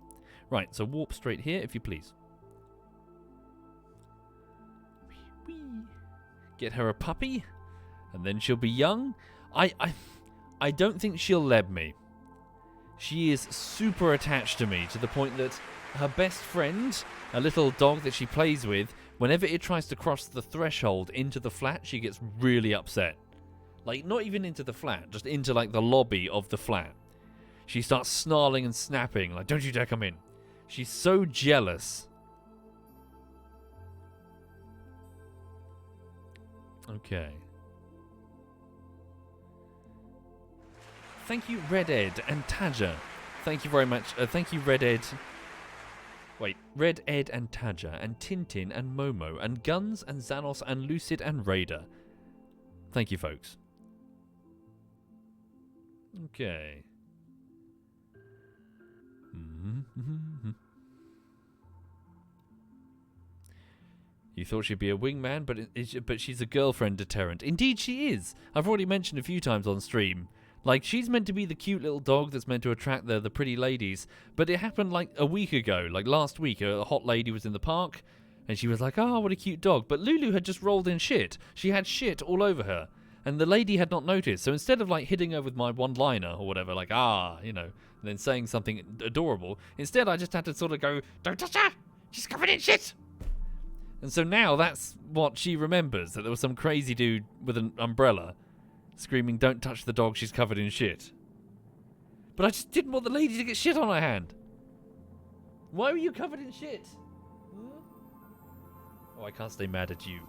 Right, so warp straight here if you please. Whee. Get her a puppy, and then she'll be young. I don't think she'll leb me. She is super attached to me to the point that her best friend, a little dog that she plays with, whenever it tries to cross the threshold into the flat, she gets really upset. Like, not even into the flat, just into, like, the lobby of the flat. She starts snarling and snapping, like, don't you dare come in. She's so jealous. Okay. Thank you, Red Ed and Taja. Thank you very much. Thank you, Red Ed. Wait, Red Ed and Taja, and Tintin and Momo, and Guns and Xanos and Lucid and Raider. Thank you, folks. Okay. You thought she'd be a wingman, but she's a girlfriend deterrent. Indeed she is. I've already mentioned a few times on stream. Like, she's meant to be the cute little dog that's meant to attract the pretty ladies. But it happened like a week ago. Like last week, a hot lady was in the park. And she was like, oh, what a cute dog. But Lulu had just rolled in shit. She had shit all over her. And the lady had not noticed. So instead of like hitting her with my one-liner or whatever, like, you know, and then saying something adorable, instead I just had to sort of go, don't touch her! She's covered in shit! And so now that's what she remembers, that there was some crazy dude with an umbrella screaming, don't touch the dog, she's covered in shit. But I just didn't want the lady to get shit on her hand. Why were you covered in shit? Huh? Oh, I can't stay mad at you.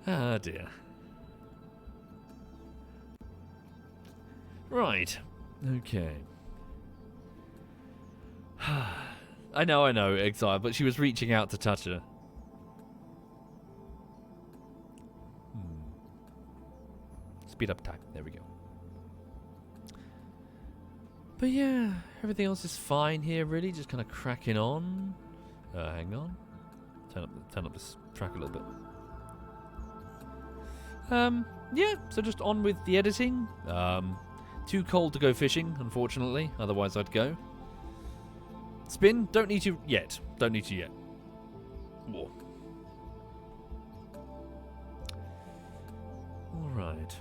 Ah, dear. Right. Okay. I know, Exile, but she was reaching out to touch her. Speed up time. There we go. But yeah, everything else is fine here, really. Just kind of cracking on. Hang on. Turn up this track a little bit. Yeah, so just on with the editing. Too cold to go fishing, unfortunately. Otherwise, I'd go. Spin, don't need to yet. Don't need to yet. Whoa. Alright.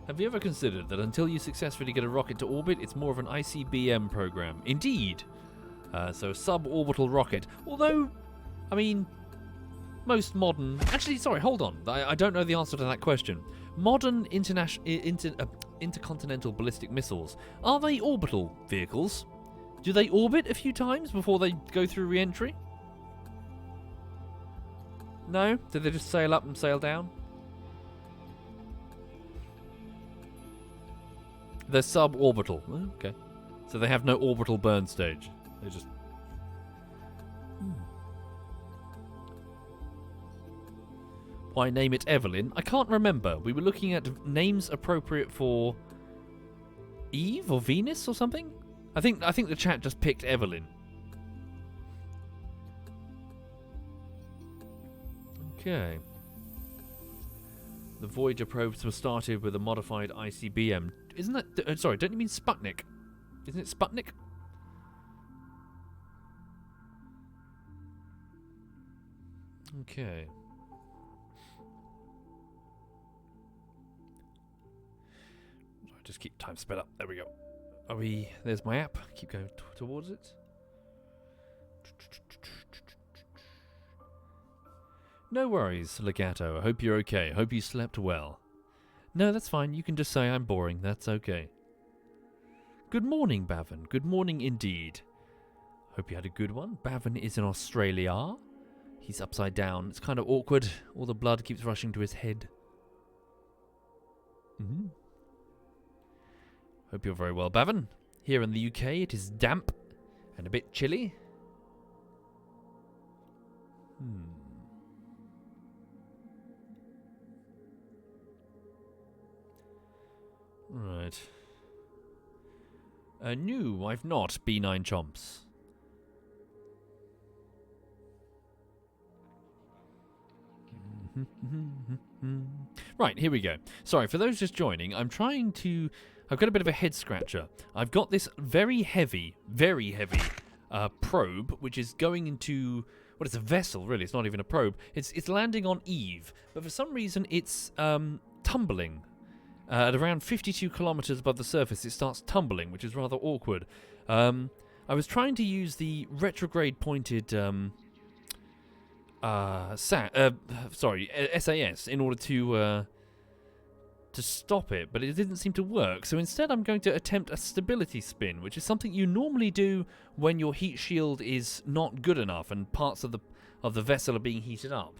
Have you ever considered that until you successfully get a rocket to orbit, it's more of an ICBM program? Indeed. So suborbital rocket. Although, I mean, most modern... Actually, sorry, hold on. I don't know the answer to that question. Modern intercontinental ballistic missiles, are they orbital vehicles? Do they orbit a few times before they go through re-entry? No? Do they just sail up and sail down? They're suborbital. Oh, okay. So they have no orbital burn stage. They just... Why name it Evelyn? I can't remember. We were looking at names appropriate for Eve or Venus or something? I think the chat just picked Evelyn. Okay. The Voyager probes were started with a modified ICBM. Isn't that... sorry, don't you mean Sputnik? Isn't it Sputnik? Okay. Just keep time sped up. There we go. Are we... There's my app. Keep going towards it. No worries, Legato. I hope you're okay. Hope you slept well. No, that's fine. You can just say I'm boring. That's okay. Good morning, Bavin. Good morning indeed. Hope you had a good one. Bavin is in Australia. He's upside down. It's kind of awkward. All the blood keeps rushing to his head. Hope you're very well, Bavin. Here in the UK, it is damp and a bit chilly. Right. No, I've not, B9 chomps. Right, here we go. Sorry, for those just joining, I've got a bit of a head scratcher. I've got this very heavy probe, which is going into... Well, it's a vessel, really. It's not even a probe. It's landing on Eve. But for some reason, it's tumbling. At around 52 kilometers above the surface, it starts tumbling, which is rather awkward. I was trying to use the retrograde pointed SAS in order to stop it, but it didn't seem to work. So instead, I'm going to attempt a stability spin, which is something you normally do when your heat shield is not good enough and parts of the vessel are being heated up.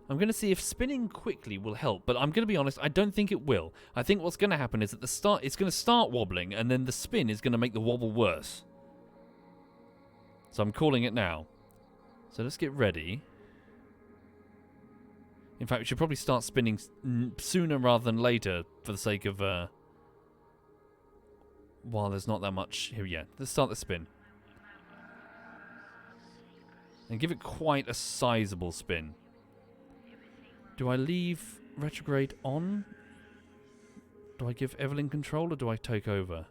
I'm going to see if spinning quickly will help, but I'm going to be honest, I don't think it will. I think what's going to happen is at the start, it's going to start wobbling, and then the spin is going to make the wobble worse. So I'm calling it now. So let's get ready. In fact, we should probably start spinning sooner rather than later for the sake of, while there's not that much here yet. Let's start the spin. And give it quite a sizable spin. Do I leave retrograde on? Do I give Evelyn control or do I take over?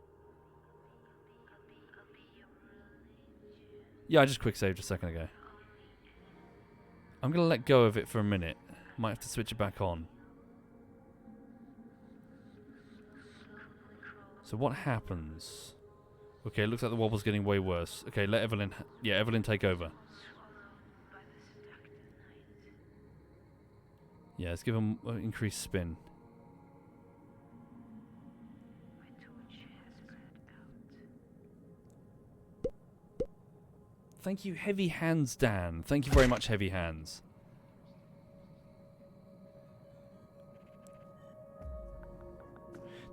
Yeah, I just quick saved a second ago. I'm going to let go of it for a minute. Might have to switch it back on. So what happens? Okay, it looks like the wobble's getting way worse. Okay, let Evelyn... Yeah, Evelyn take over. Yeah, let's give him increased spin. Thank you, Heavy Hands Dan. Thank you very much, Heavy Hands.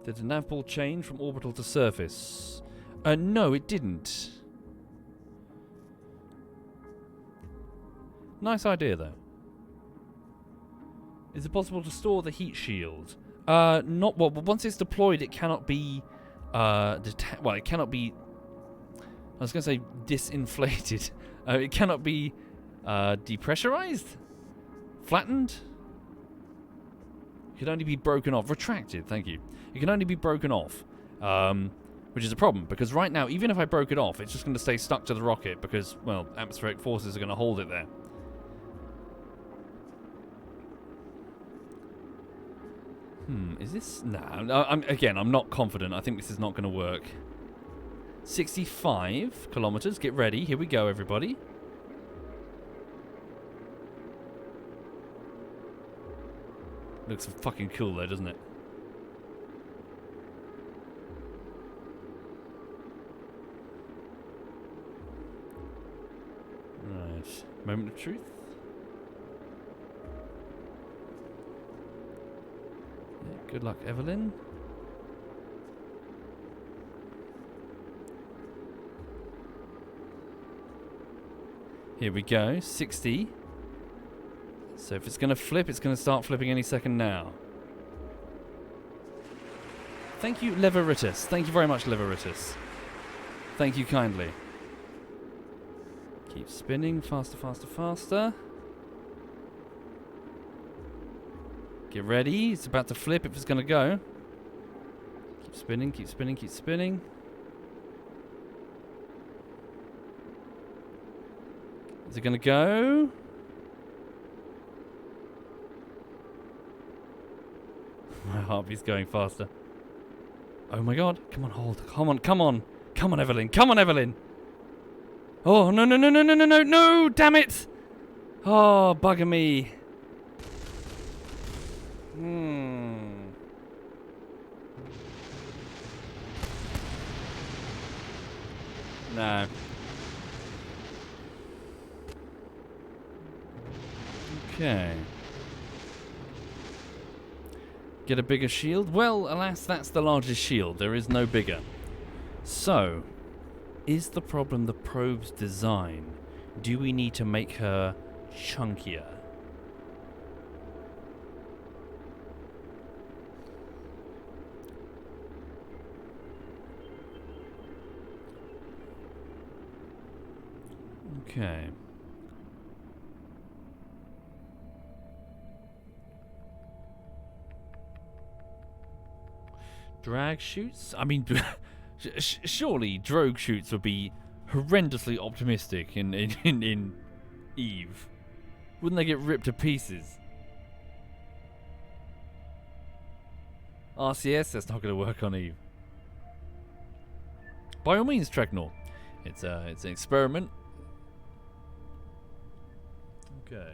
Did the nav ball change from orbital to surface? No, it didn't. Nice idea, though. Is it possible to store the heat shield? Not well, but once it's deployed, it cannot be well, it cannot be. I was going to say disinflated. It cannot be depressurized, flattened. It can only be broken off, retracted. Thank you. It can only be broken off, which is a problem because right now, even if I broke it off, it's just going to stay stuck to the rocket because, well, atmospheric forces are going to hold it there. Is this... Nah, I'm not confident. I think this is not going to work. 65 kilometers. Get ready. Here we go, everybody. Looks fucking cool, though, doesn't it? Right. Moment of truth. Good luck, Evelyn. Here we go, 60. So if it's going to flip, it's going to start flipping any second now. Thank you, Leveritus. Thank you very much, Leveritus. Thank you kindly. Keep spinning, faster, faster, faster. Get ready, it's about to flip if it's going to go. Keep spinning, keep spinning, keep spinning. Is it going to go? My heartbeat's going faster. Oh my god, come on, hold. Come on, come on. Come on, Evelyn, come on, Evelyn. Oh, no, no, no, no, no, no, no, no, damn it. Oh, bugger me. No. Okay. Get a bigger shield? Well, alas, that's the largest shield. There is no bigger. So, is the problem the probe's design? Do we need to make her chunkier? Okay. Drag shoots? I mean, surely drogue shoots would be horrendously optimistic in Eve. Wouldn't they get ripped to pieces? RCS, that's not going to work on Eve. By all means, Treknor. It's an experiment. Okay.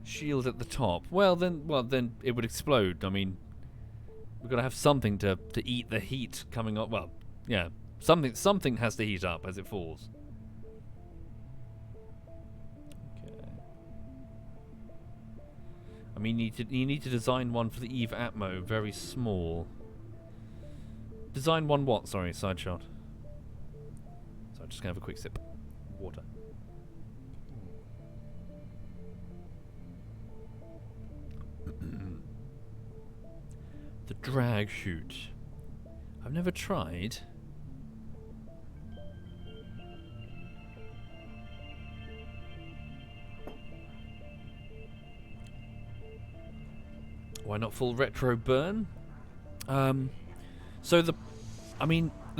Shield at the top. Well then it would explode. I mean, we've got to have something to eat the heat coming up. Well, yeah, something has to heat up as it falls. Okay. I mean, you need to design one for the Eve Atmo, very small. Design one what? Sorry, side shot. So I'm just gonna have a quick sip. Water. The drag chute. I've never tried. Why not full retro burn? So the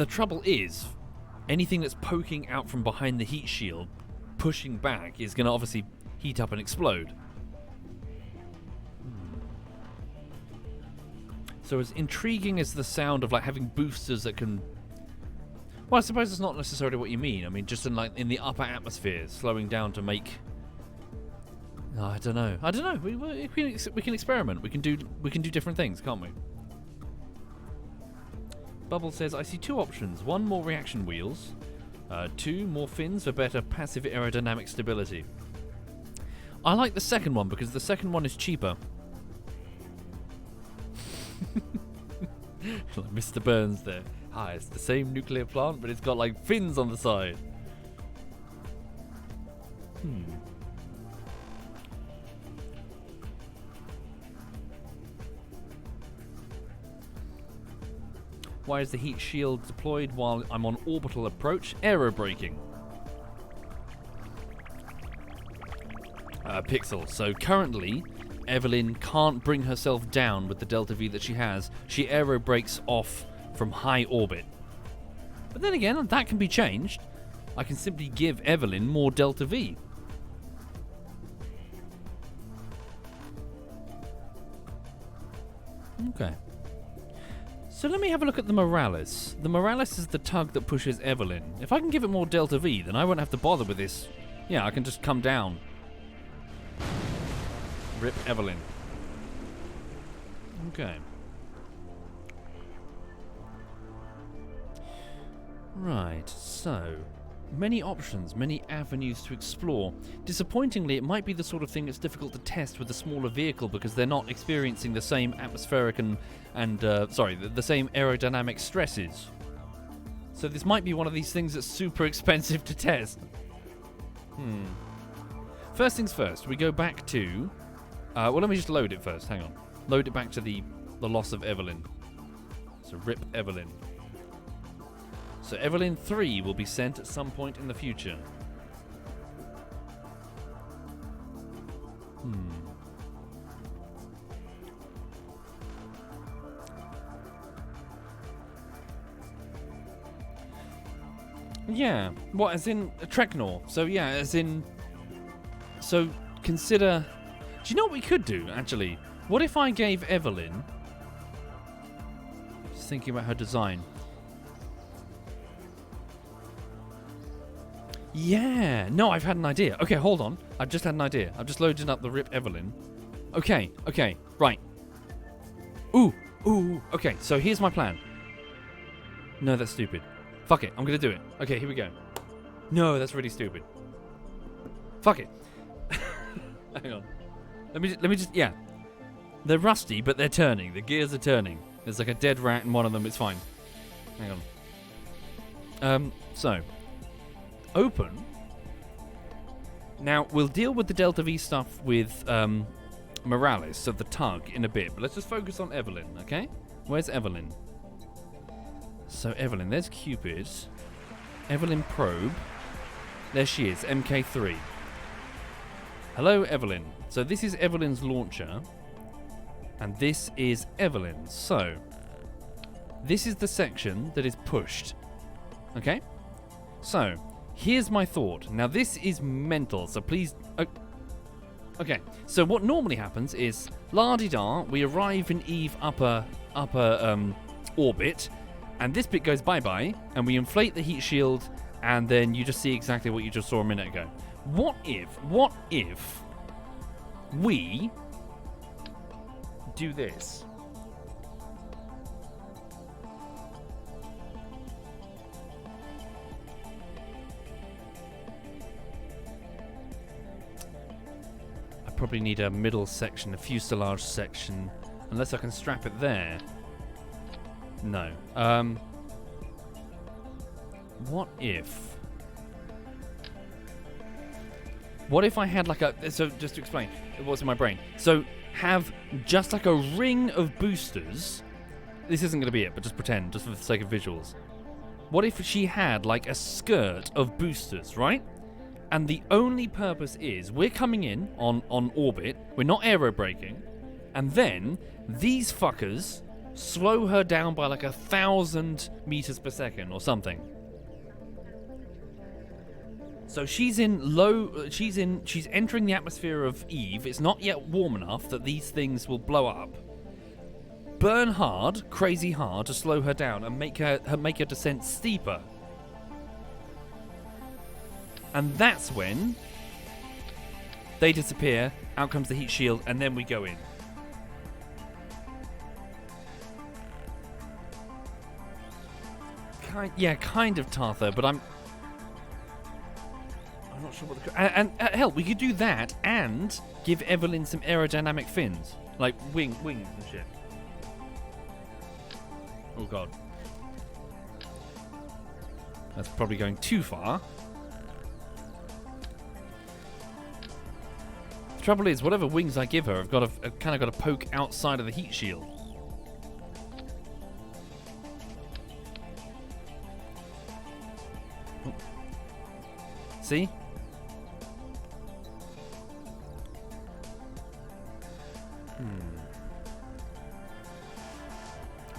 trouble is, anything that's poking out from behind the heat shield, pushing back, is going to obviously heat up and explode. So as intriguing as the sound of like having boosters that can... Well, I suppose it's not necessarily what you mean. I mean, just in the upper atmosphere, slowing down to make... Oh, I don't know. We can experiment. We can do different things, can't we? Bubble says, I see two options. One, more reaction wheels. Two, more fins for better passive aerodynamic stability. I like the second one because the second one is cheaper. Like Mr. Burns there. Hi, it's the same nuclear plant, but it's got like fins on the side. Why is the heat shield deployed while I'm on orbital approach? Aerobraking. Pixel. So currently, Evelyn can't bring herself down with the Delta V that she has. She aerobrakes off from high orbit. But then again, that can be changed. I can simply give Evelyn more Delta V. Okay. So let me have a look at the Morales. The Morales is the tug that pushes Evelyn. If I can give it more Delta V, then I won't have to bother with this. Yeah, I can just come down. Rip Evelyn. Okay. Right, so... many options, many avenues to explore. Disappointingly, it might be the sort of thing that's difficult to test with a smaller vehicle because they're not experiencing the same atmospheric the same aerodynamic stresses. So this might be one of these things that's super expensive to test. First things first, we go back to... well, let me just load it first, hang on. Load it back to the loss of Evelyn. So rip Evelyn. So Evelyn 3 will be sent at some point in the future. Yeah, what, as in Treknor? So yeah, as in... So consider... Do you know what we could do, actually? What if I gave Evelyn... Just thinking about her design. Yeah, no, I've had an idea. Okay, hold on. I've just had an idea. I've just loaded up the Rip Evelyn. Okay, right. Ooh, okay, so here's my plan. No, that's stupid. Fuck it, I'm gonna do it. Okay, here we go. No, that's really stupid. Fuck it. Hang on. Let me just, yeah. They're rusty, but they're turning. The gears are turning. There's like a dead rat in one of them, it's fine. Hang on. So... Open. Now, we'll deal with the Delta V stuff with Morales, so the tug, in a bit. But let's just focus on Evelyn, okay? Where's Evelyn? So, Evelyn, there's Cupid. Evelyn Probe. There she is, MK3. Hello, Evelyn. So, this is Evelyn's launcher. And this is Evelyn. So, this is the section that is pushed. Okay? So... here's my thought. Now, this is mental, so please... Okay, so what normally happens is, la-di-da, we arrive in Eve upper orbit, and this bit goes bye-bye, and we inflate the heat shield, and then you just see exactly what you just saw a minute ago. What if we do this? Probably need a middle section, a fuselage section, unless I can strap it there. No. What if I had like a, so just to explain what's in my brain. So have just like a ring of boosters. This isn't going to be it, but just pretend, just for the sake of visuals. What if she had like a skirt of boosters, right? And the only purpose is we're coming in on orbit, we're not aero braking, and then these fuckers slow her down by like 1,000 meters per second or something. So she's entering the atmosphere of Eve. It's not yet warm enough that these things will blow up. Burn hard, crazy hard to slow her down and make her descent steeper. And that's when they disappear, out comes the heat shield, and then we go in. Kind of Tartho, but I'm not sure what the... And hell, we could do that and give Evelyn some aerodynamic fins. Like wings and shit. Oh god. That's probably going too far. The trouble is, whatever wings I give her, I've kind of got to poke outside of the heat shield. Oh. See?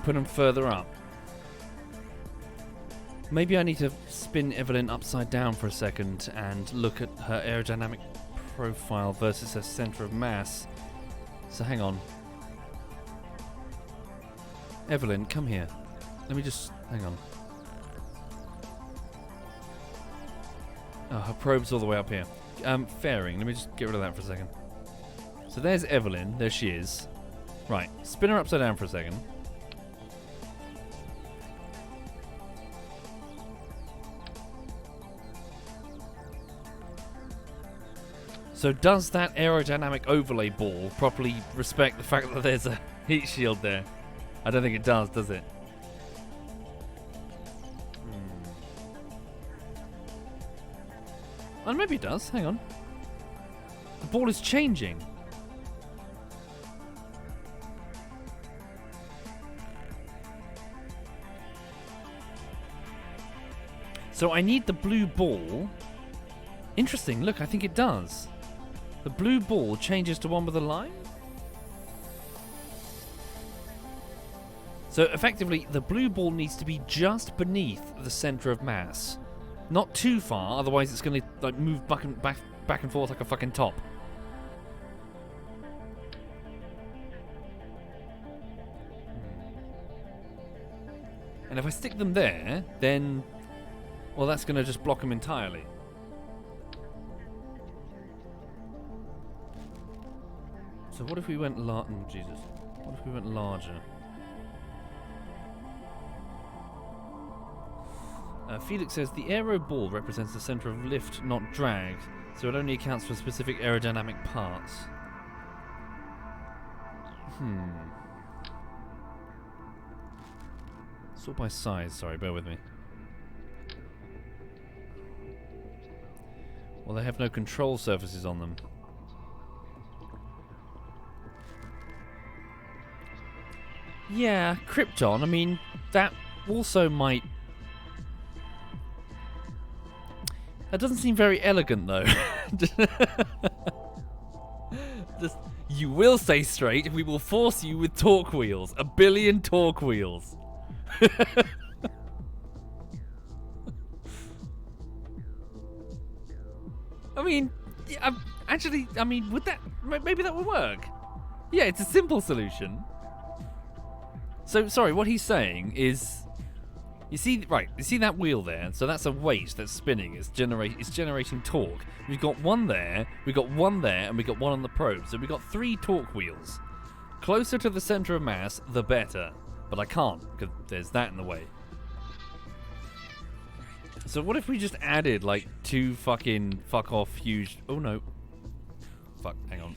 Put them further up. Maybe I need to spin Evelyn upside down for a second and look at her aerodynamic profile versus her center of mass. So hang on. Evelyn, come here. Let me just... hang on. Oh, her probe's all the way up here. Fairing. Let me just get rid of that for a second. So there's Evelyn. There she is. Right. Spin her upside down for a second. So does that aerodynamic overlay ball properly respect the fact that there's a heat shield there? I don't think it does it? Oh, maybe it does. Hang on. The ball is changing. So I need the blue ball. Interesting. Look, I think it does. The blue ball changes to one with a line? So effectively, the blue ball needs to be just beneath the center of mass. Not too far, otherwise it's going to like move back and forth like a fucking top. And if I stick them there, then... well, that's going to just block them entirely. So what if we went Jesus. What if we went larger? Felix says the aero ball represents the center of lift, not drag, so it only accounts for specific aerodynamic parts. Sort by size, sorry, bear with me. Well, they have no control surfaces on them. Yeah, Krypton, I mean, that also might... that doesn't seem very elegant, though. Just, you will stay straight, we will force you with torque wheels. 1 billion torque wheels. I mean, Actually, I mean, would that... Maybe that would work. Yeah, it's a simple solution. So, sorry, what he's saying is... You see that wheel there? So that's a weight that's spinning. It's generating torque. We've got one there, we've got one there, and we've got one on the probe. So we've got 3 torque wheels. Closer to the center of mass, the better. But I can't, because there's that in the way. So what if we just added, like, 2 fucking fuck-off huge... Oh, no. Fuck, hang on.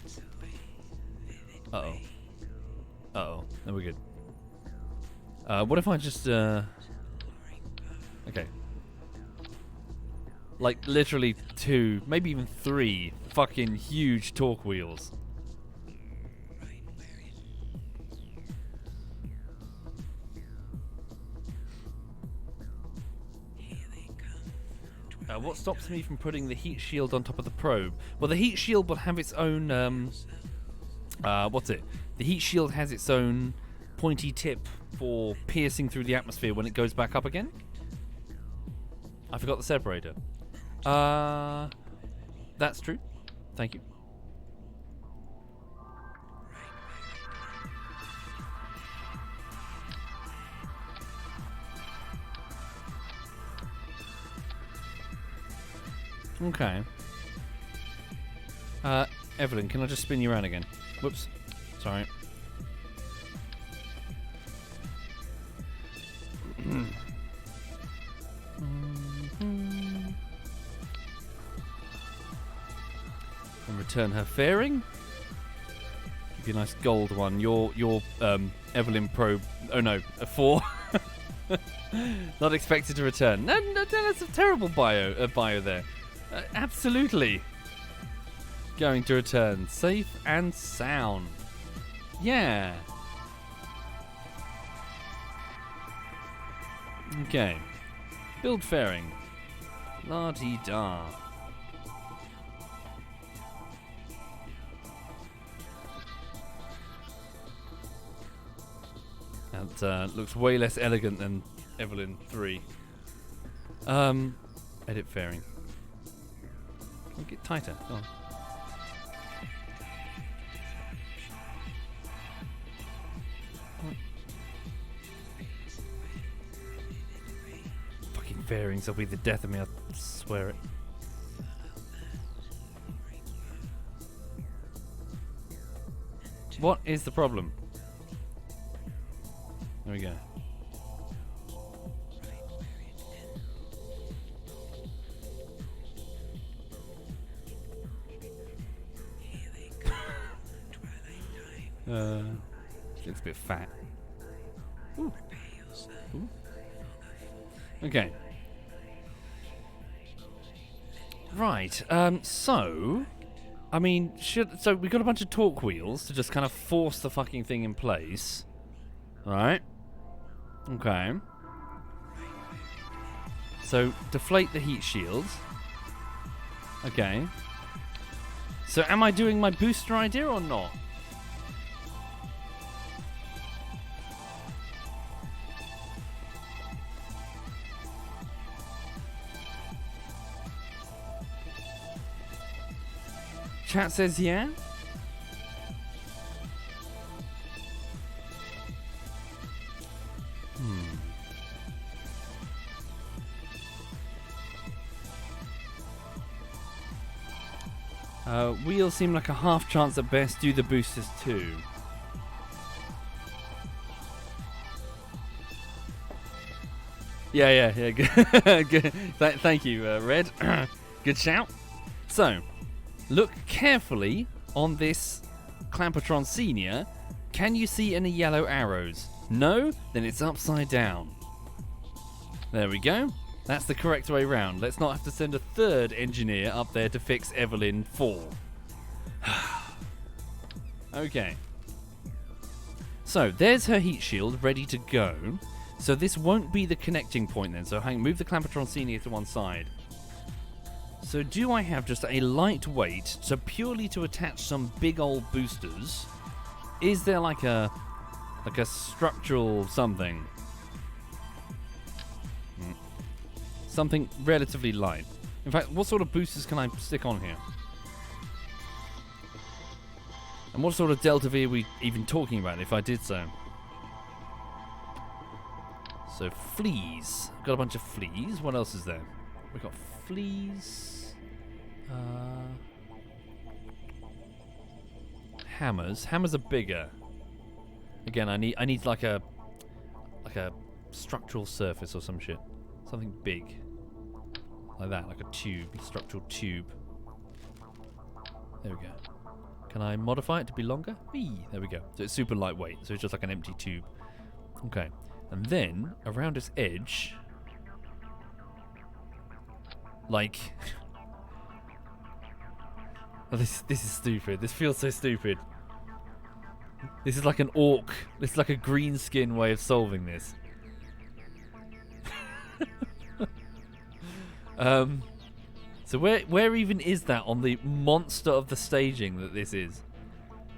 Uh-oh. Uh-oh. Then we're good. What if I just, Okay. Like, literally 2, maybe even 3 fucking huge torque wheels. What stops me from putting the heat shield on top of the probe? Well, the heat shield will have its own, what's it? The heat shield has its own pointy tip for piercing through the atmosphere when it goes back up again. I forgot the separator. That's true. Thank you. Okay. Evelyn, can I just spin you around again? Whoops. Sorry. And return her fairing. Give you a nice gold one. Your Evelyn probe. Oh no, a 4. Not expected to return. No, that's a terrible bio there. Absolutely. Going to return. Safe and sound. Yeah. Okay. Build fairing. La-dee-da. That looks way less elegant than Evelyn 3. Edit fairing. Make it tighter. Go on. Fucking fairings will be the death of me, I swear it. What is the problem? There we go. Looks a bit fat. Ooh. Ooh. Okay. Right. So, I mean, so we got a bunch of torque wheels to just kind of force the fucking thing in place. Right. Okay. So deflate the heat shield. Okay. So am I doing my booster idea or not? Chat says yeah. Wheels seem like a half chance at best. Do the boosters too. Yeah. Good. Good. Thank you, Red. Good shout. So, look carefully on this Clampotron Senior. Can you see any yellow arrows? No? Then it's upside down. There we go. That's the correct way round. Let's not have to send a third engineer up there to fix Evelyn 4. Okay. So, there's her heat shield ready to go. So this won't be the connecting point then. So move the Clampotron Senior to one side. So do I have just a lightweight, so purely to attach some big old boosters? Is there like a structural something? Something relatively light. In fact, what sort of boosters can I stick on here? And what sort of delta V are we even talking about if I did so? So fleas. Got a bunch of fleas. What else is there? We've got fleas. Hammers. Hammers are bigger. Again, I need like a structural surface or some shit. Something big. Like that, like a tube, structural tube. There we go. Can I modify it to be longer? Whee! There we go. So it's super lightweight, so it's just like an empty tube. Okay. And then, around its edge... Like... Oh, this is stupid. This feels so stupid. This is like an orc. This is like a green skin way of solving this. So where even is that on the monster of the staging that this is?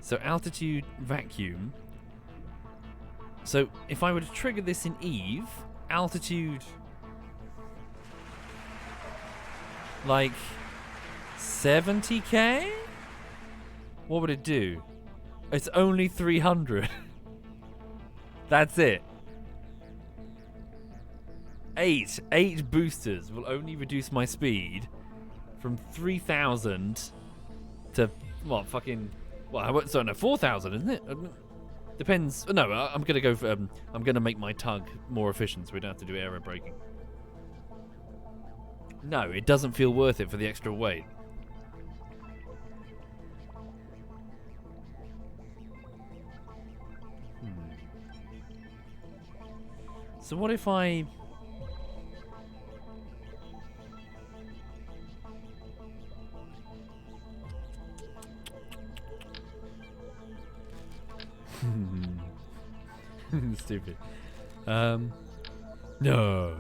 So altitude, vacuum. So if I were to trigger this in Eve, altitude like 70k? What would it do? It's only 300. That's it. 8 boosters will only reduce my speed from 3,000 to what fucking so no 4,000, isn't it? Depends. No, I'm gonna go for I'm gonna make my tug more efficient so we don't have to do aero braking. No, it doesn't feel worth it for the extra weight. So what if I... Stupid. No.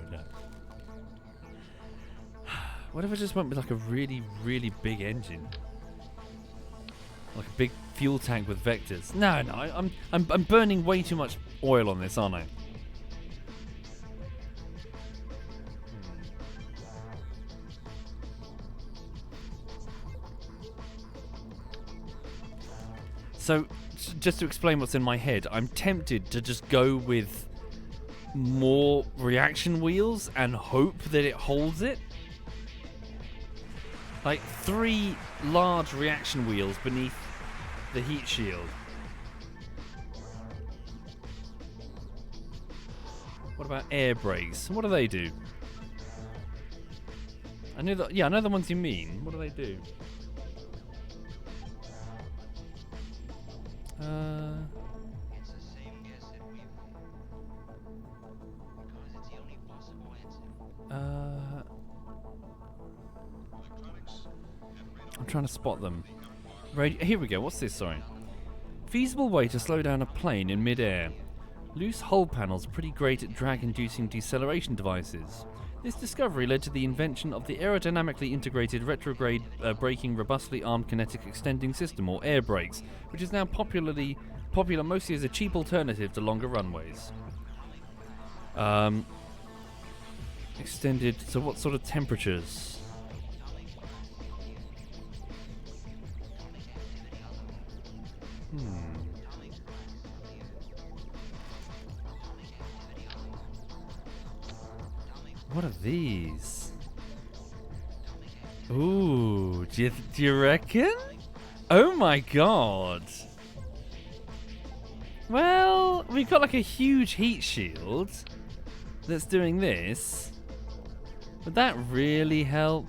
What if I just went with like a really, really big engine? Like a big fuel tank with vectors? No, I'm burning way too much oil on this, aren't I? So, just to explain what's in my head, I'm tempted to just go with more reaction wheels and hope that it holds it. Like 3 large reaction wheels beneath the heat shield. What about air brakes? What do they do? I know the ones you mean. What do they do? I'm trying to spot them. Here we go. What's this? Sorry. Feasible way to slow down a plane in mid-air. Loose hull panels are pretty great at drag-inducing deceleration devices. This discovery led to the invention of the aerodynamically integrated retrograde braking robustly armed kinetic extending system, or air brakes, which is now popular mostly as a cheap alternative to longer runways. Extended. So what sort of temperatures? What are these? Ooh, do you reckon? Oh my god. Well, we've got like a huge heat shield that's doing this. Would that really help?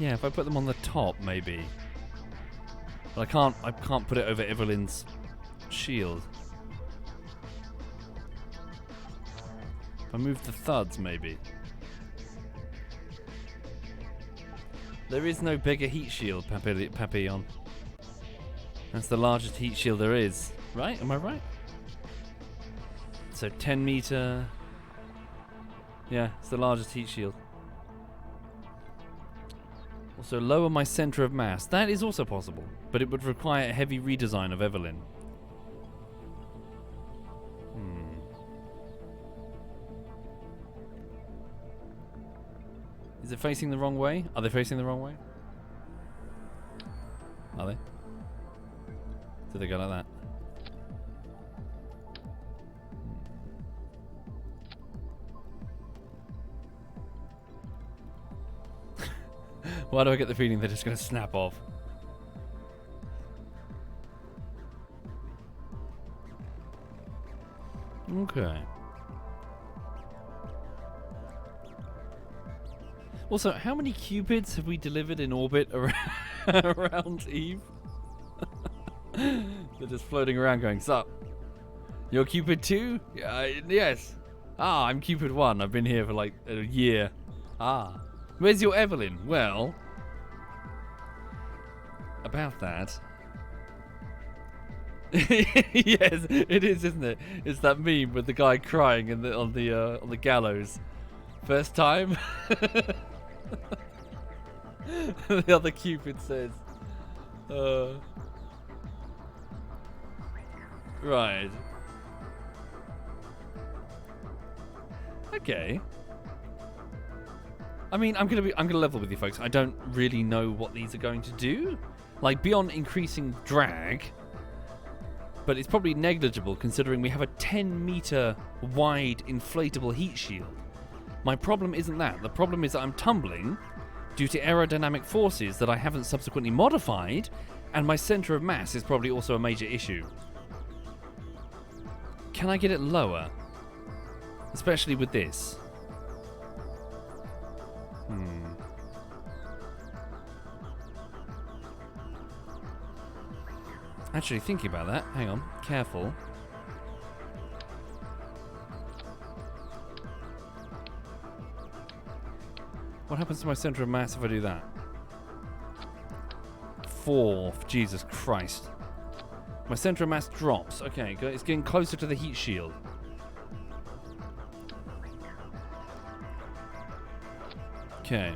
Yeah, if I put them on the top, maybe. But I can't put it over Evelyn's shield. If I move the thuds, maybe. There is no bigger heat shield, Papillon. That's the largest heat shield there is. Right? Am I right? So 10 meter. Yeah, it's the largest heat shield. Also, lower my center of mass. That is also possible, but it would require a heavy redesign of Evelyn. Is it facing the wrong way? Are they facing the wrong way? Are they? Do they go like that? Why do I get the feeling they're just going to snap off? Okay. Also, how many Cupids have we delivered in orbit around Eve? They're just floating around going, sup? You're Cupid 2? Yes. Ah, I'm Cupid 1. I've been here for like a year. Ah. Where's your Evelyn? Well, about that. Yes, it is, isn't it? It's that meme with the guy crying on the gallows. First time. The other Cupid says, right. Okay. I mean, I'm gonna level with you folks. I don't really know what these are going to do. Like, beyond increasing drag, but it's probably negligible considering we have a 10-meter wide inflatable heat shield. My problem isn't that. The problem is that I'm tumbling due to aerodynamic forces that I haven't subsequently modified, and my center of mass is probably also a major issue. Can I get it lower? Especially with this. Actually, thinking about that, hang on, careful. What happens to my center of mass if I do that? 4, Jesus Christ. My center of mass drops. Okay, it's getting closer to the heat shield. Okay.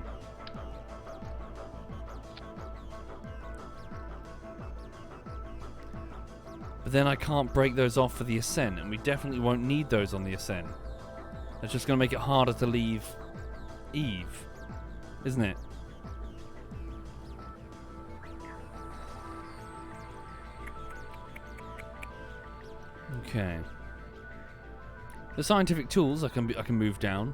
But then I can't break those off for the ascent, and we definitely won't need those on the ascent. That's just going to make it harder to leave Eve, isn't it? Okay. The scientific tools I can move down.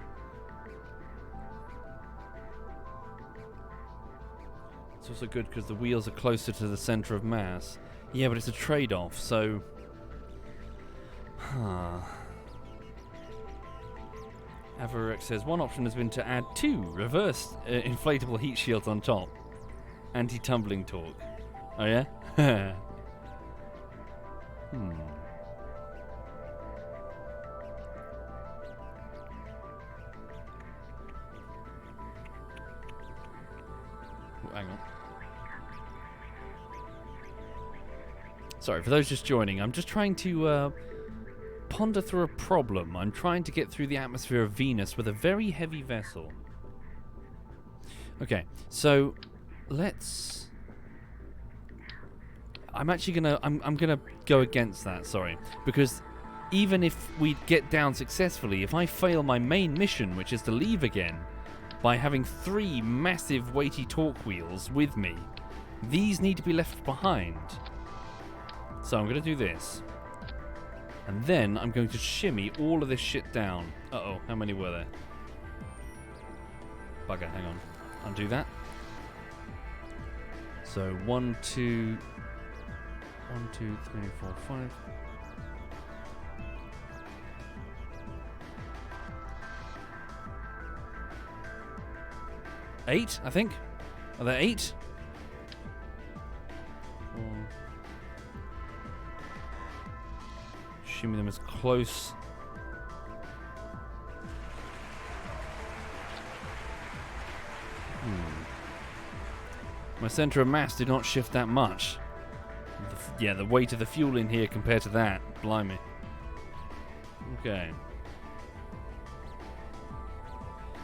It's also good because the wheels are closer to the center of mass. Yeah, but it's a trade-off, so... Avarex says, one option has been to add 2 reverse inflatable heat shields on top. Anti-tumbling torque. Oh yeah? Oh, hang on. Sorry, for those just joining, I'm just trying to ponder through a problem. I'm trying to get through the atmosphere of Venus with a very heavy vessel. Okay, so let's... I'm actually gonna... I'm gonna go against that, sorry. Because even if we get down successfully, if I fail my main mission, which is to leave again, by having 3 massive weighty torque wheels with me, these need to be left behind. So I'm going to do this. And then I'm going to shimmy all of this shit down. Uh-oh, how many were there? Bugger, hang on. Undo that. So 1, 2... 1, 2, 3, 4, 5... 8, I think. Are there 8? Shimmy them as close. My center of mass did not shift that much. Yeah, the weight of the fuel in here compared to that. Blimey. Okay.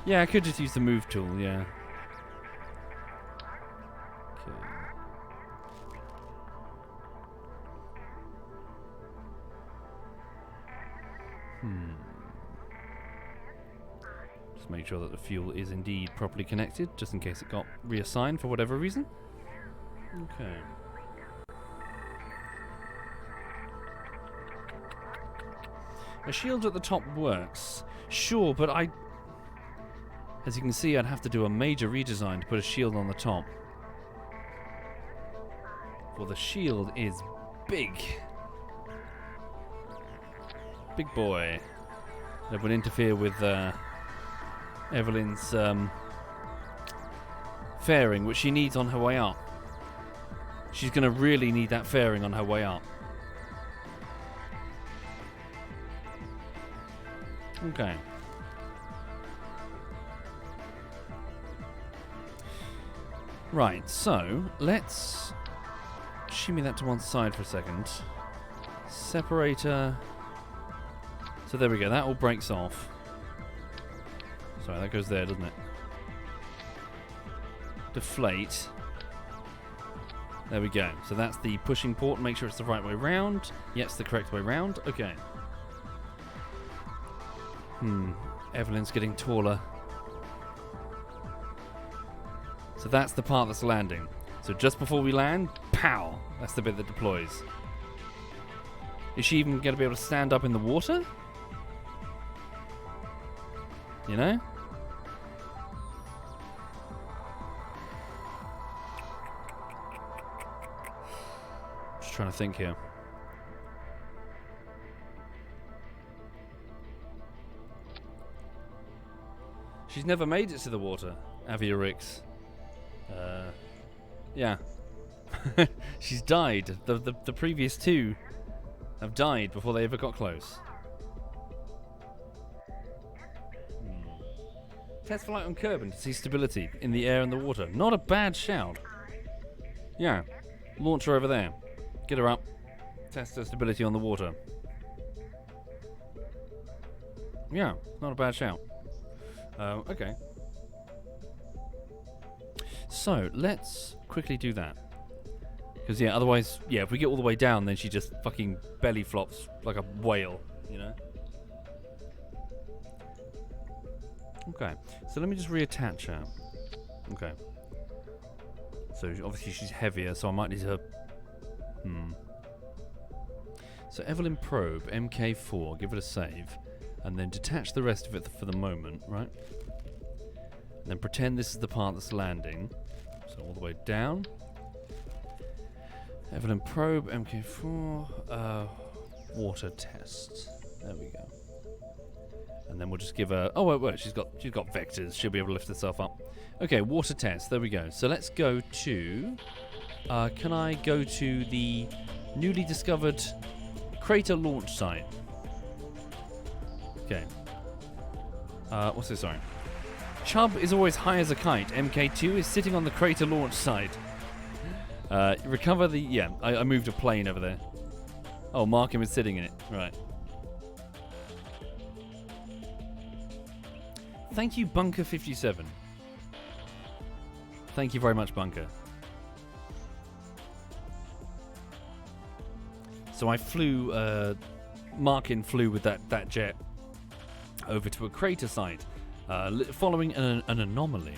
Yeah, I could just use the move tool, yeah. Okay. Just make sure that the fuel is indeed properly connected, just in case it got reassigned for whatever reason. Okay. A shield at the top works. Sure, but as you can see, I'd have to do a major redesign to put a shield on the top. Well, the shield is big. Big boy. That would interfere with Evelyn's fairing, which she needs on her way up. She's going to really need that fairing on her way up. Okay. Right, so let's shimmy that to one side for a second. Separator. So there we go, that all breaks off. Sorry, that goes there, doesn't it? Deflate. There we go. So that's the pushing port. Make sure it's the right way round. Yeah, it's the correct way round. Okay. Evelyn's getting taller. So that's the part that's landing. So just before we land, pow! That's the bit that deploys. Is she even going to be able to stand up in the water? You know? Just trying to think here. She's never made it to the water, Aviorix. Yeah. She's died. The previous two have died before they ever got close. Test flight on Kerbal to see stability in the air and the water. Not a bad shout. Yeah. Launch her over there. Get her up. Test her stability on the water. Yeah, not a bad shout. Okay. So, let's quickly do that. Because, yeah, otherwise, yeah, if we get all the way down, then she just fucking belly flops like a whale, you know? Okay, so let me just reattach her. Okay. So, obviously she's heavier, so I might need her... So, Evelyn Probe, MK4, give it a save. And then detach the rest of it for the moment, right? And then pretend this is the part that's landing. So all the way down. Evelyn Probe, MK4, water test. There we go. And then we'll just give her... Oh, wait, she's got vectors. She'll be able to lift herself up. Okay, water test. There we go. So let's go to... can I go to the newly discovered crater launch site? Okay. What's this? Sorry. Chubb is always high as a kite. MK2 is sitting on the crater launch site. Recover the... Yeah, I moved a plane over there. Oh, Markham is sitting in it. Right. Thank you, Bunker 57. Thank you very much, Bunker. So I flew... Markin flew with that jet over to a crater site, following an anomaly,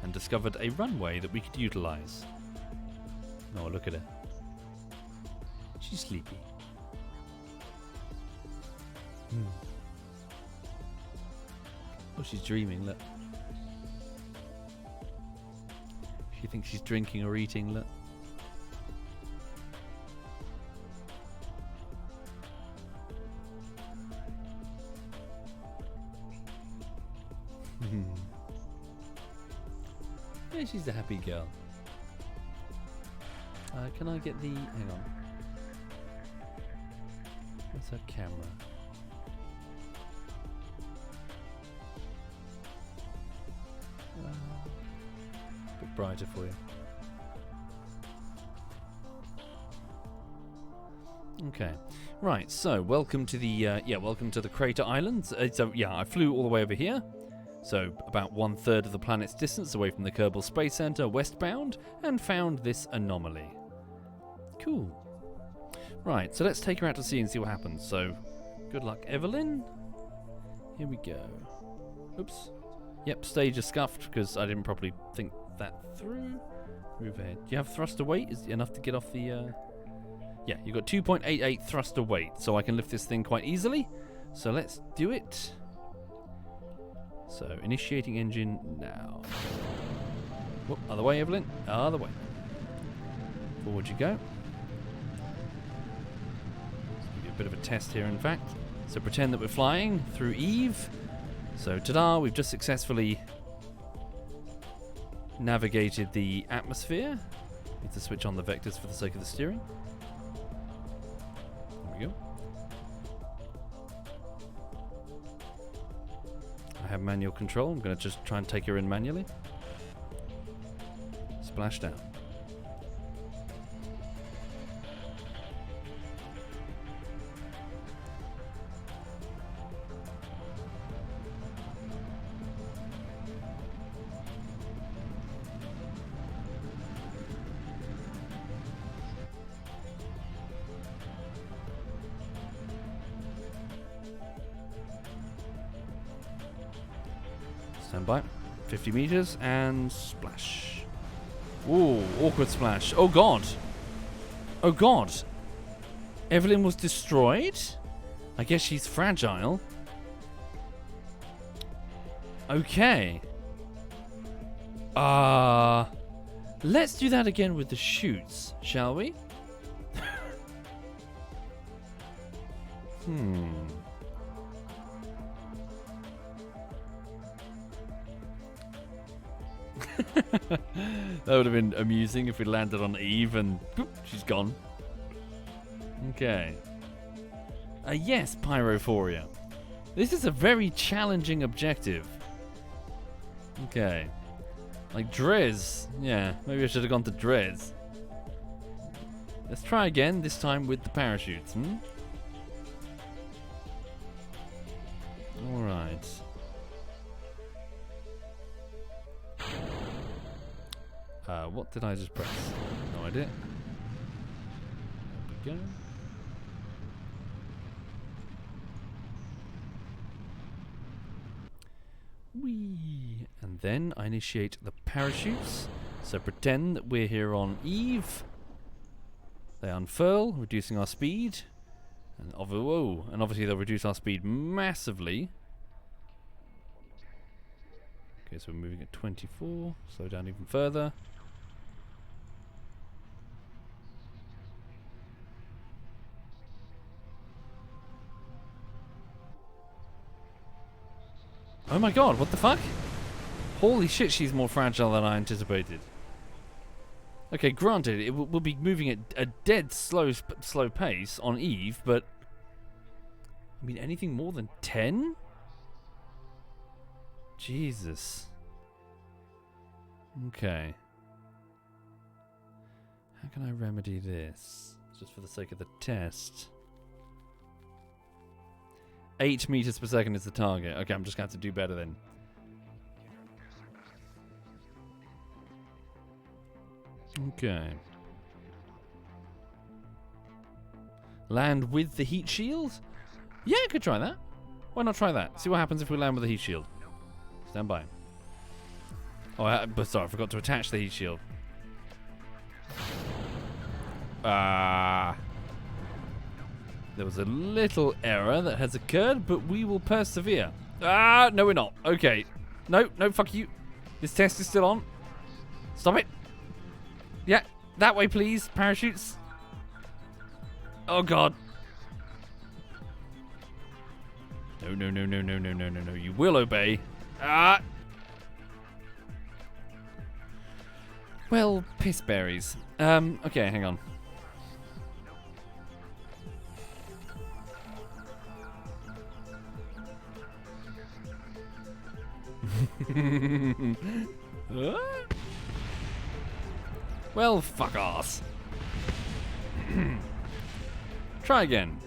and discovered a runway that we could utilize. Oh, look at her. She's sleepy. Oh, she's dreaming, look. She thinks she's drinking or eating, look. Yeah, she's a happy girl. Can I get the... Hang on. What's her camera? A bit brighter for you. Okay. Right, so welcome to the... welcome to the Crater Islands. So, yeah, I flew all the way over here. So, about 1/3 of the planet's distance away from the Kerbal Space Center, westbound, and found this anomaly. Cool. Right, so let's take her out to sea and see what happens. So, good luck, Evelyn. Here we go. Oops. Yep, stage is scuffed because I didn't properly think that through. Move ahead. Do you have thruster weight? Is it enough to get off the... Yeah, you've got 2.88 thruster weight, so I can lift this thing quite easily. So let's do it. So, initiating engine now. Whoop, other way, Evelyn. Other way. Forward you go. Let's give you a bit of a test here, in fact. So pretend that we're flying through Eve. So, ta-da, we've just successfully navigated the atmosphere. Need to switch on the vectors for the sake of the steering. There we go. I have manual control. I'm going to just try and take her in manually. Splash down. Stand by. 50 meters and splash. Ooh, awkward splash. Oh god. Oh god. Evelyn was destroyed? I guess she's fragile. Okay. Let's do that again with the chutes, shall we? That would have been amusing if we landed on Eve and boop, she's gone. Okay. Yes, Pyrophoria. This is a very challenging objective. Okay. Like Drez. Yeah, maybe I should have gone to Drez. Let's try again, this time with the parachutes. Alright. What did I just press? No idea. There we go. Whee! And then I initiate the parachutes. So pretend that we're here on Eve. They unfurl, reducing our speed. And obviously they'll reduce our speed massively. Okay, so we're moving at 24. Slow down even further. Oh my god, what the fuck? Holy shit, she's more fragile than I anticipated. Okay, granted, we'll be moving at a dead slow pace on Eve, but... I mean, anything more than 10? Jesus. Okay. How can I remedy this? Just for the sake of the test. 8 meters per second is the target. Okay, I'm just going to have to do better then. Okay. Land with the heat shield? Yeah, I could try that. Why not try that? See what happens if we land with the heat shield. Stand by. Oh, but sorry, I forgot to attach the heat shield. There was a little error that has occurred, but we will persevere. No we're not. Okay. No, fuck you. This test is still on. Stop it. Yeah, that way please, parachutes. Oh god. No, you will obey. Well, pissberries. Okay, hang on. Well, fuck ass. Try again.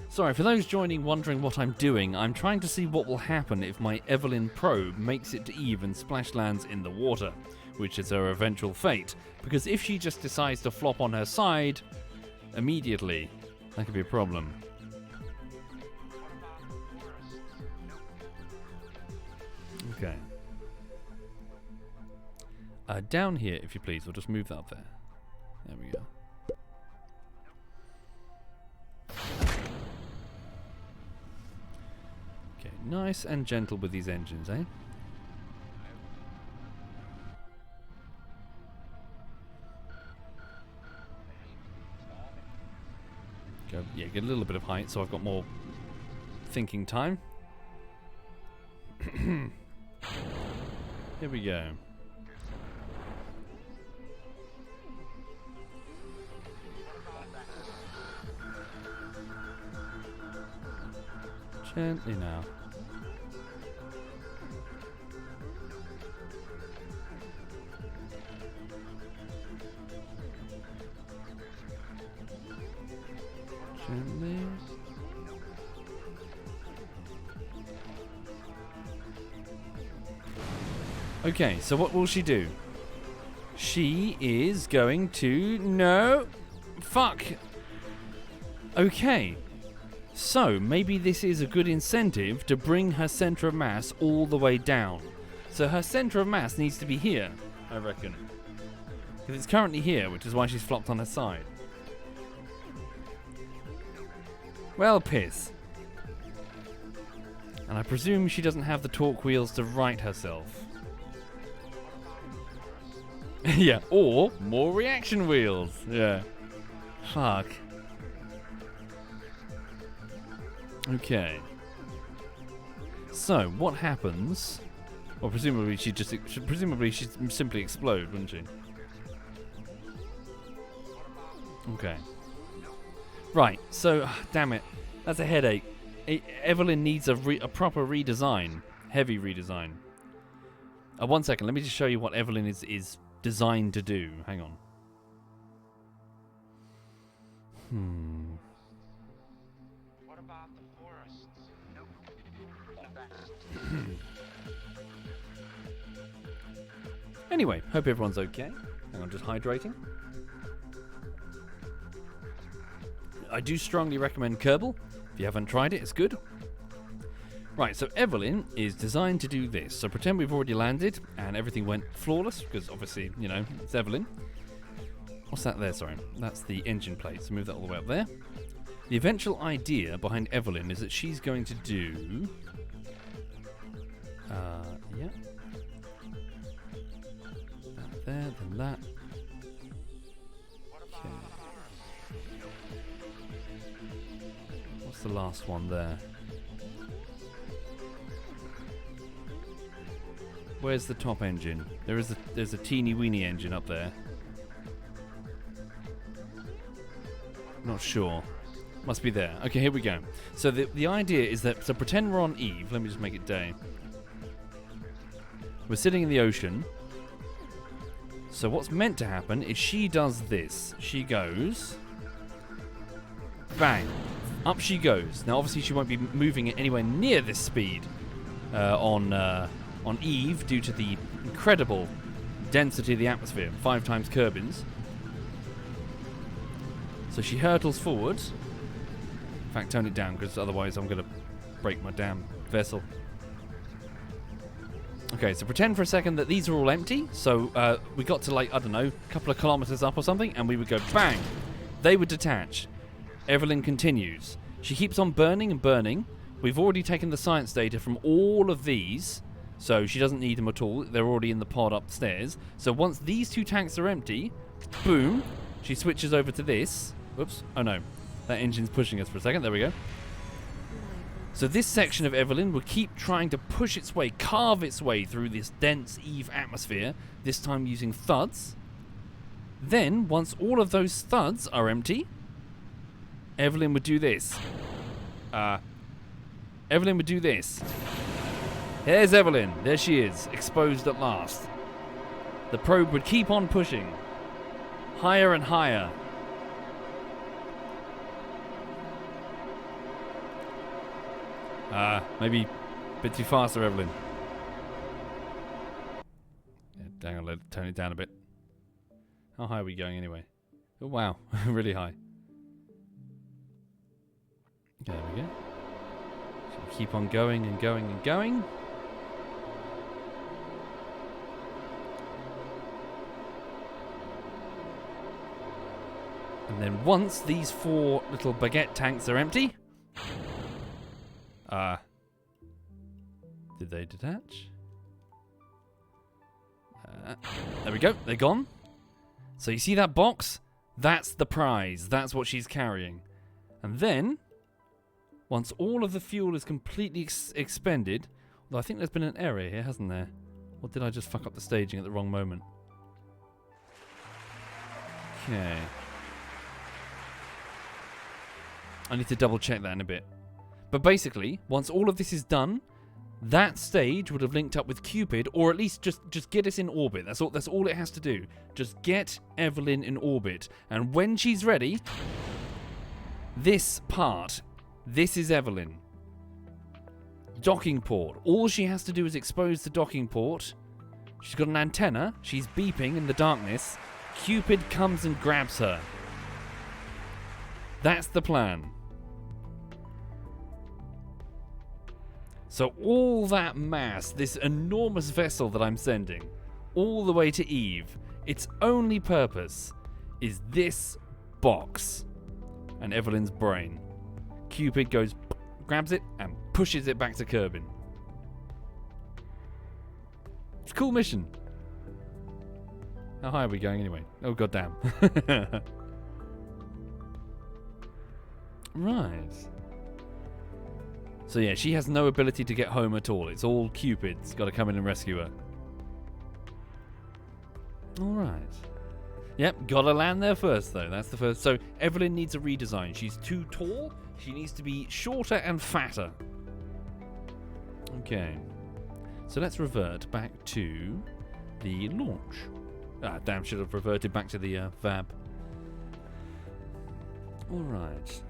Sorry, for those joining wondering what I'm doing, I'm trying to see what will happen if my Evelyn probe makes it to Eve and splash lands in the water, which is her eventual fate. Because if she just decides to flop on her side immediately, that could be a problem. Okay. Down here, if you please. We'll just move that up there. There we go. Okay, nice and gentle with these engines, eh? Go, yeah, get a little bit of height so I've got more thinking time. Here we go. Gently now. Gently. Okay, so what will she do? She is going to... No! Fuck! Okay. So, maybe this is a good incentive to bring her centre of mass all the way down. So her centre of mass needs to be here, I reckon. Because it's currently here, which is why she's flopped on her side. Well, piss. And I presume she doesn't have the torque wheels to right herself. Yeah, or more reaction wheels. Yeah. Fuck. Okay. So, what happens? Well, presumably she'd simply explode, wouldn't she? Okay. Right. So, damn it, that's a headache. Evelyn needs a proper redesign, heavy redesign. 1 second. Let me just show you what Evelyn is designed to do. Hang on. What about the forests? Nope. Anyway, hope everyone's okay. Hang on, just hydrating. I do strongly recommend Kerbal. If you haven't tried it, it's good. Right, so Evelyn is designed to do this. So pretend we've already landed and everything went flawless, because obviously, you know, it's Evelyn. What's that there? Sorry. That's the engine plate. So move that all the way up there. The eventual idea behind Evelyn is that she's going to do... yeah. That there, then that. Okay. What's the last one there? Where's the top engine? There's a teeny weeny engine up there. Not sure. Must be there. Okay, here we go. So the idea is that, so pretend we're on Eve. Let me just make it day. We're sitting in the ocean. So what's meant to happen is she does this. She goes... Bang. Up she goes. Now obviously she won't be moving it anywhere near this speed on Eve due to the incredible density of the atmosphere. 5 times Kerbin's. So she hurtles forward. In fact, tone it down, because otherwise I'm going to break my damn vessel. Okay, so pretend for a second that these are all empty. So we got to, like, I don't know, a couple of kilometers up or something, and we would go bang. They would detach. Evelyn continues. She keeps on burning and burning. We've already taken the science data from all of these, so she doesn't need them at all. They're already in the pod upstairs. So once these 2 tanks are empty, boom, she switches over to this. Whoops. Oh no. That engine's pushing us for a second. There we go. So this section of Evelyn will keep trying to push its way, carve its way through this dense Eve atmosphere, this time using thuds. Then, once all of those thuds are empty, Evelyn would do this. Evelyn would do this. There's Evelyn. There she is, exposed at last. The probe would keep on pushing. Higher and higher. Maybe a bit too fast there, Evelyn. Yeah, hang on, let's turn it down a bit. How high are we going anyway? Oh, wow. Really high. There we go. So we keep on going and going and going. And then once these 4 little baguette tanks are empty... Did they detach? There we go. They're gone. So you see that box? That's the prize. That's what she's carrying. And then, once all of the fuel is completely expended... Although I think there's been an error here, hasn't there? Or did I just fuck up the staging at the wrong moment? Okay. I need to double check that in a bit. But basically, once all of this is done, that stage would have linked up with Cupid, or at least just get us in orbit. That's all it has to do. Just get Evelyn in orbit. And when she's ready, this part, this is Evelyn. Docking port. All she has to do is expose the docking port. She's got an antenna. She's beeping in the darkness. Cupid comes and grabs her. That's the plan. So all that mass, this enormous vessel that I'm sending, all the way to Eve, its only purpose is this box and Evelyn's brain. Cupid goes, grabs it, and pushes it back to Kerbin. It's a cool mission. How high are we going anyway? Oh, goddamn. Right. So yeah, she has no ability to get home at all. It's all Cupid's got to come in and rescue her. Alright. Yep, gotta land there first though. That's the first. So Evelyn needs a redesign. She's too tall. She needs to be shorter and fatter. Okay. So let's revert back to the launch. Ah, damn, should have reverted back to the VAB. Alright.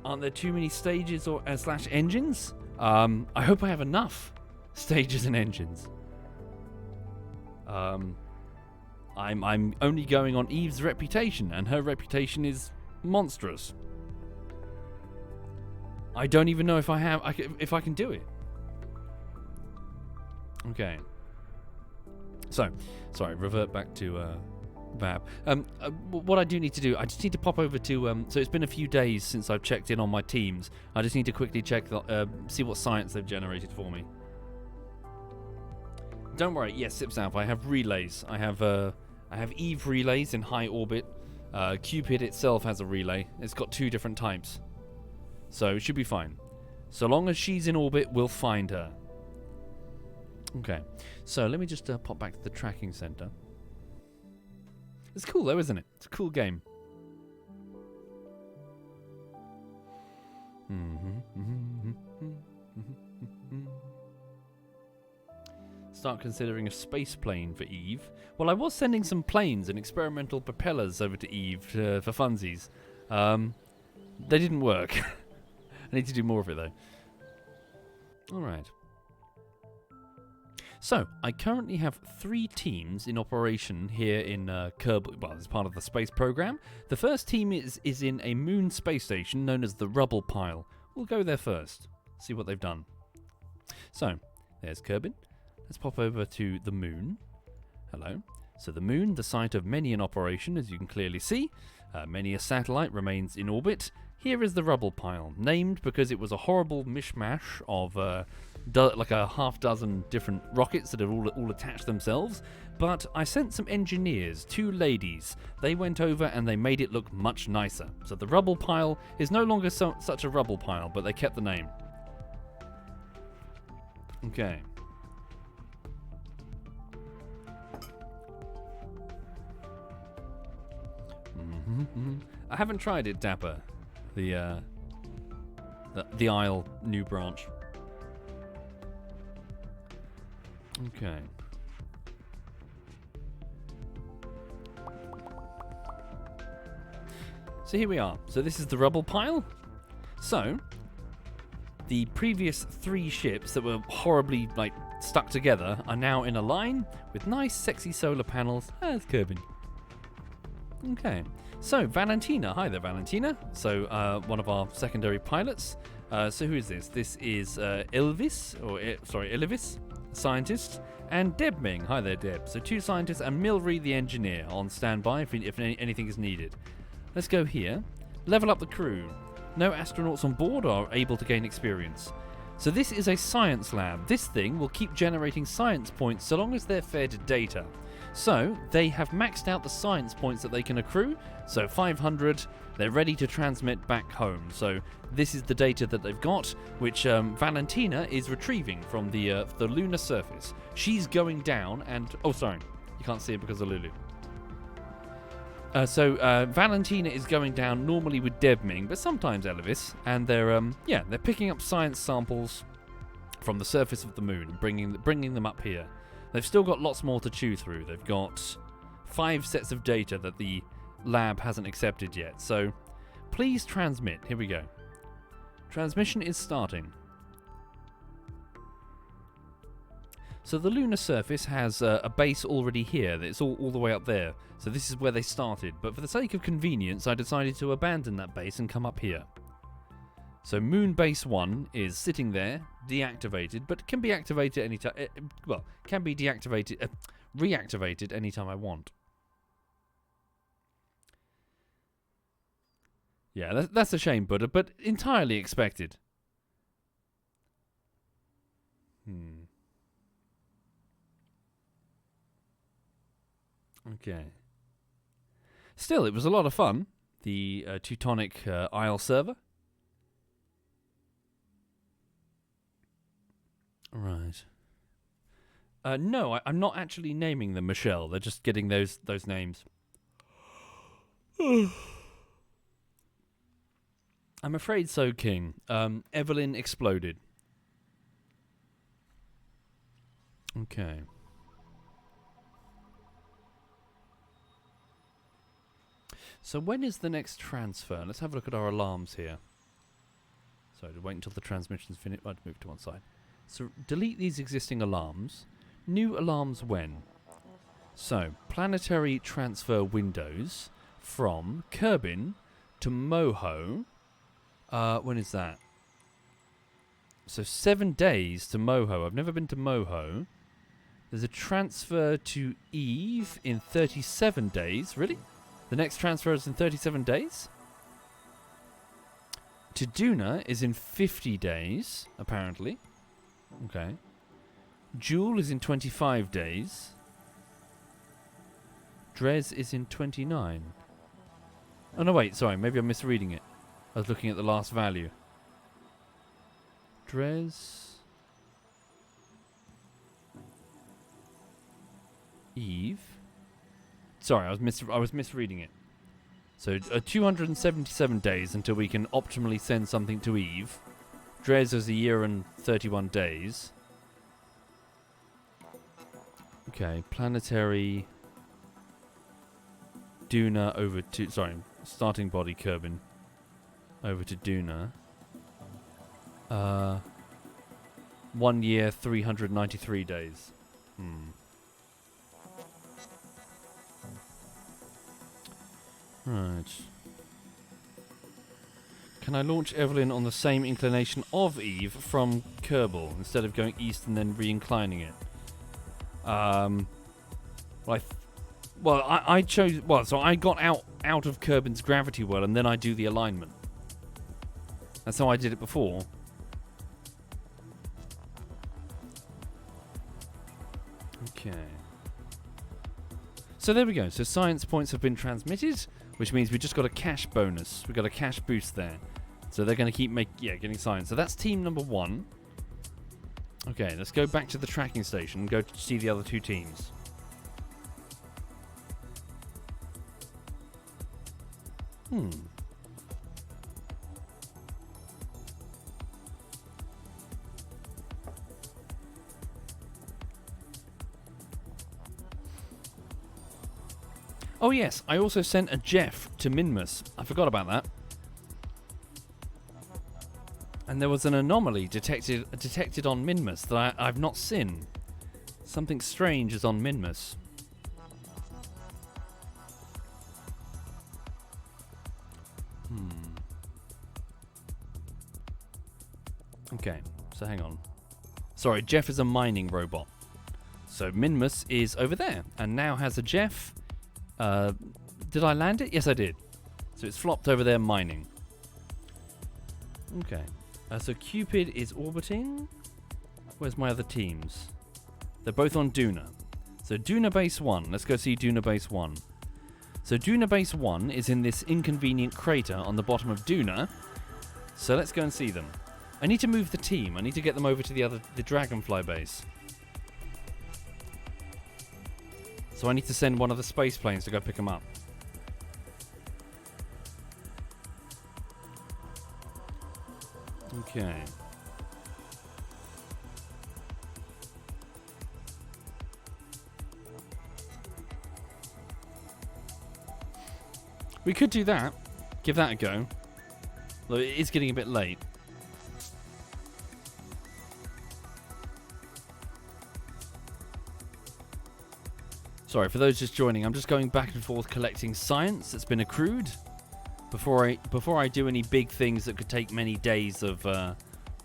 Aren't there too many stages or slash engines? I hope I have enough stages and engines. I'm only going on Eve's reputation, and her reputation is monstrous. I don't even know if I can do it. Okay. So, sorry, revert back to VAB. What I do need to do, I just need to pop over to... so it's been a few days since I've checked in on my teams. I just need to quickly check, see what science they've generated for me. Don't worry, yes, SipSouth, I have relays. I have Eve relays in high orbit. Cupid itself has a relay. It's got 2 different types. So it should be fine. So long as she's in orbit, we'll find her. Okay, so let me just pop back to the tracking center. It's cool though, isn't it? It's a cool game. Start considering a space plane for Eve. Well, I was sending some planes and experimental propellers over to Eve for funsies. They didn't work. I need to do more of it though. Alright. So, I currently have 3 teams in operation here in Kerbal, well, as part of the space program. The first team is in a moon space station known as the Rubble Pile. We'll go there first, see what they've done. So, there's Kerbin. Let's pop over to the moon. Hello. So the moon, the site of many an operation, as you can clearly see. Many a satellite remains in orbit. Here is the Rubble Pile, named because it was a horrible mishmash of like a half-dozen different rockets that have all attached themselves. But I sent some engineers, 2 ladies. They went over and they made it look much nicer. So the Rubble Pile is no longer such a rubble pile, but they kept the name. Okay. I haven't tried it, Dapper. The Isle new branch. Okay. So here we are. So this is the Rubble Pile. So the previous 3 ships that were horribly stuck together are now in a line with nice sexy solar panels. That's Kerbin. Okay. So, Valentina. Hi there, Valentina. So, one of our secondary pilots. So, who is this? This is Elvis, scientist, and Deb Ming. Hi there, Deb. So, 2 scientists and Milry, the engineer, on standby if anything is needed. Let's go here. Level up the crew. No astronauts on board are able to gain experience. So this is a science lab. This thing will keep generating science points so long as they're fed data. So they have maxed out the science points that they can accrue. So 500, they're ready to transmit back home. So this is the data that they've got, which Valentina is retrieving from the lunar surface. She's going down and... Oh, sorry. You can't see it because of Lulu. So Valentina is going down normally with Debming, but sometimes Elvis, and they're picking up science samples from the surface of the moon and bringing them up here. They've still got lots more to chew through. They've got 5 sets of data that the lab hasn't accepted yet. So please transmit. Here we go. Transmission is starting. So the lunar surface has a base already here. It's all the way up there. So this is where they started. But for the sake of convenience, I decided to abandon that base and come up here. So Moon Base 1 is sitting there, deactivated, but can be activated anytime. Can be deactivated, reactivated anytime I want. Yeah, that's a shame, Buddha, but entirely expected. Okay. Still, it was a lot of fun. The Teutonic Isle server. Right. No, I'm not actually naming them Michelle. They're just getting those names. I'm afraid so, King. Evelyn exploded. Okay. So when is the next transfer? Let's have a look at our alarms here. Sorry, to wait until the transmission's finished. I'd move to one side. So delete these existing alarms. New alarms when? So, planetary transfer windows from Kerbin to Moho. When is that? So 7 days to Moho. I've never been to Moho. There's a transfer to Eve in 37 days. Really? The next transfer is in 37 days? To Duna is in 50 days, apparently. Okay. Jewel is in 25 days. Drez is in 29. Oh, no, wait. Sorry. Maybe I'm misreading it. I was looking at the last value. Drez. Eve. Sorry, I was misreading it. So 277 days until we can optimally send something to Eve. Drez is a year and 31 days. Okay, planetary Duna over to... Sorry, starting body Kerbin over to Duna. 1 year, 393 days. Right. Can I launch Evelyn on the same inclination of Eve from Kerbal instead of going east and then re-inclining it? I chose... Well, so I got out of Kerbin's gravity well and then I do the alignment. That's how I did it before. Okay. So there we go. So science points have been transmitted, which means we just got a cash bonus. We got a cash boost there. So they're going to keep getting science. So that's team number 1. Okay, let's go back to the tracking station and go to see the other 2 teams. Oh yes, I also sent a Jeff to Minmus. I forgot about that. And there was an anomaly detected on Minmus that I've not seen. Something strange is on Minmus. Okay, so hang on. Sorry, Jeff is a mining robot. So Minmus is over there and now has a Jeff. Did I land it? Yes, I did. So it's flopped over there mining. Okay. So Cupid is orbiting. Where's my other teams? They're both on Duna. So Duna Base 1. Let's go see Duna Base 1. So Duna Base 1 is in this inconvenient crater on the bottom of Duna. So let's go and see them. I need to move the team. I need to get them over to the Dragonfly base. So I need to send one of the space planes to go pick them up. Okay. We could do that. Give that a go. Though it is getting a bit late. Sorry, for those just joining, I'm just going back and forth collecting science that's been accrued before I do any big things that could take many days of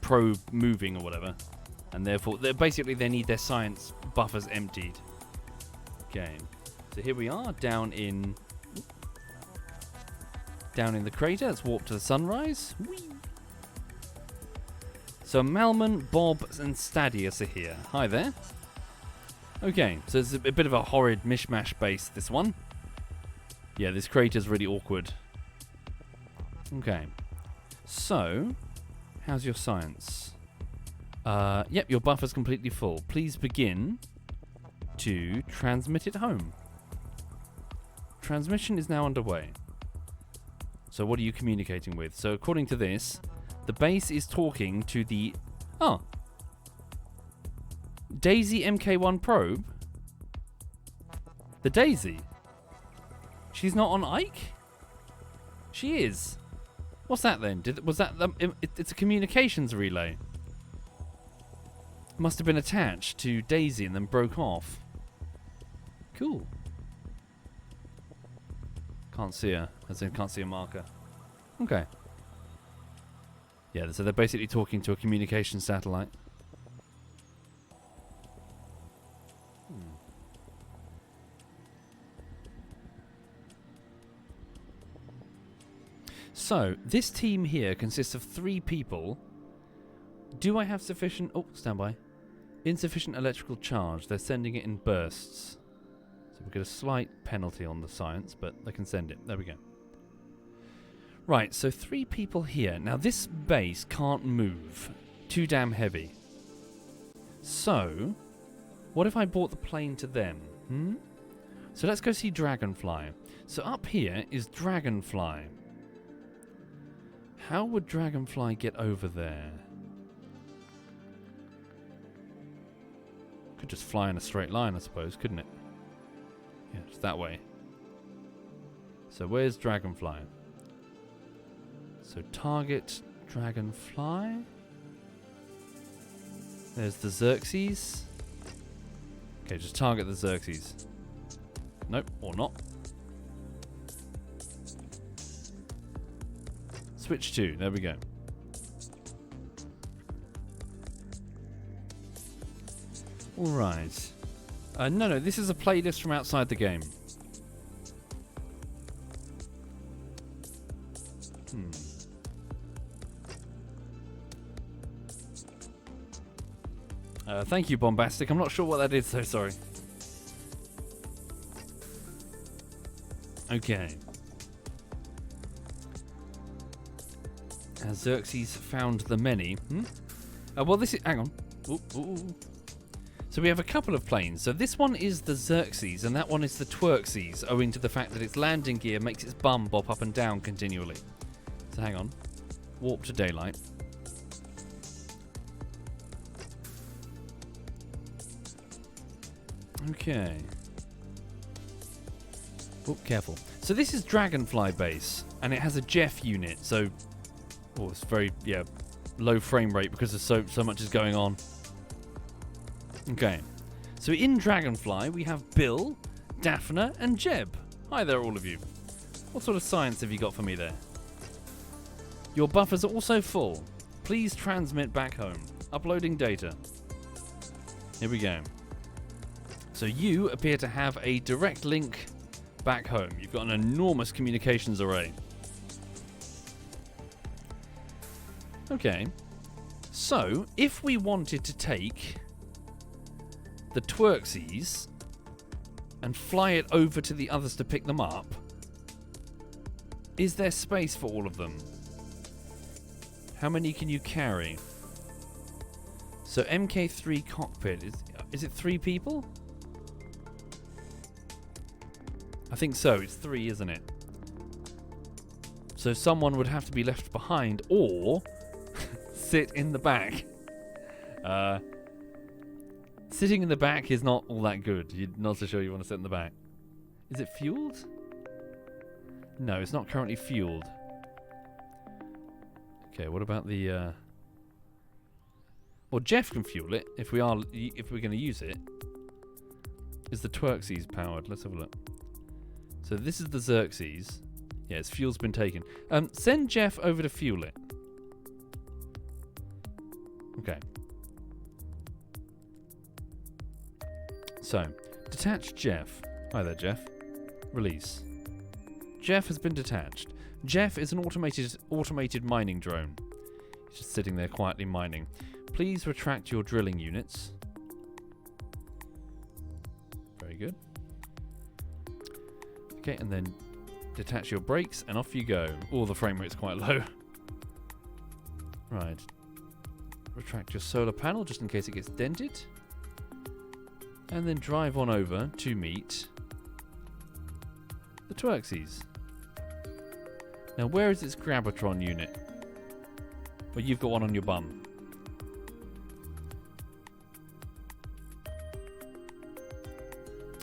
probe moving or whatever. And therefore, basically they need their science buffers emptied. Okay, so here we are down in the crater. Let's walk to the sunrise. Whee! So Malman, Bob, and Stadius are here. Hi there. Okay, so it's a bit of a horrid mishmash base, this one. Yeah, this crater's really awkward. Okay. So, how's your science? Yep, your buffer's completely full. Please begin to transmit it home. Transmission is now underway. So what are you communicating with? So according to this, the base is talking to the... Oh. Daisy MK1 probe? The Daisy? She's not on Ike? She is. What's that then? Was that... it's a communications relay. Must have been attached to Daisy and then broke off. Cool. Can't see her, as in can't see a marker. Okay. Yeah, so they're basically talking to a communication satellite. So, this team here consists of 3 people. Do I have sufficient... Oh, stand by. Insufficient electrical charge. They're sending it in bursts. So we get a slight penalty on the science, but they can send it. There we go. Right, so 3 people here. Now, this base can't move. Too damn heavy. So, what if I brought the plane to them? So let's go see Dragonfly. So up here is Dragonfly. How would Dragonfly get over there? Could just fly in a straight line, I suppose, couldn't it? Yeah, just that way. So where's Dragonfly? So target Dragonfly. There's the Xerxes. Okay, just target the Xerxes. Nope, or not. Switch to, there we go. Alright. No, this is a playlist from outside the game. Thank you, Bombastic. I'm not sure what that is, so sorry. Okay. Has Xerxes found the many? Well, this is... Hang on. Ooh. So we have a couple of planes. So this one is the Xerxes, and that one is the Twerxies, owing to the fact that its landing gear makes its bum bop up and down continually. So hang on. Warp to daylight. Okay. Oh, careful. So this is Dragonfly base, and it has a Jeff unit, so... Oh, it's very, low frame rate because there's so much is going on. Okay. So in Dragonfly, we have Bill, Daphne, and Jeb. Hi there, all of you. What sort of science have you got for me there? Your buffers are also full. Please transmit back home. Uploading data. Here we go. So you appear to have a direct link back home. You've got an enormous communications array. Okay. So, if we wanted to take the Twerksies and fly it over to the others to pick them up, is there space for all of them? How many can you carry? So MK3 cockpit, is it 3 people? I think so, it's 3, isn't it? So someone would have to be left behind or sit in the back. Sitting in the back is not all that good. You're not so sure you want to sit in the back. Is it fueled? No, it's not currently fueled. Okay, what about the... Well, Jeff can fuel it if we're going to use it. Is the Twerksies powered? Let's have a look. So this is the Xerxes. Yeah, its fuel's been taken. Send Jeff over to fuel it. Okay. So, detach Jeff. Hi there, Jeff. Release. Jeff has been detached. Jeff is an automated mining drone. He's just sitting there quietly mining. Please retract your drilling units. Very good. Okay, and then detach your brakes and off you go. Oh, the frame rate's quite low. Right. Retract your solar panel just in case it gets dented. And then drive on over to meet the Twerksies. Now, where is its Grabatron unit? Well, you've got one on your bum.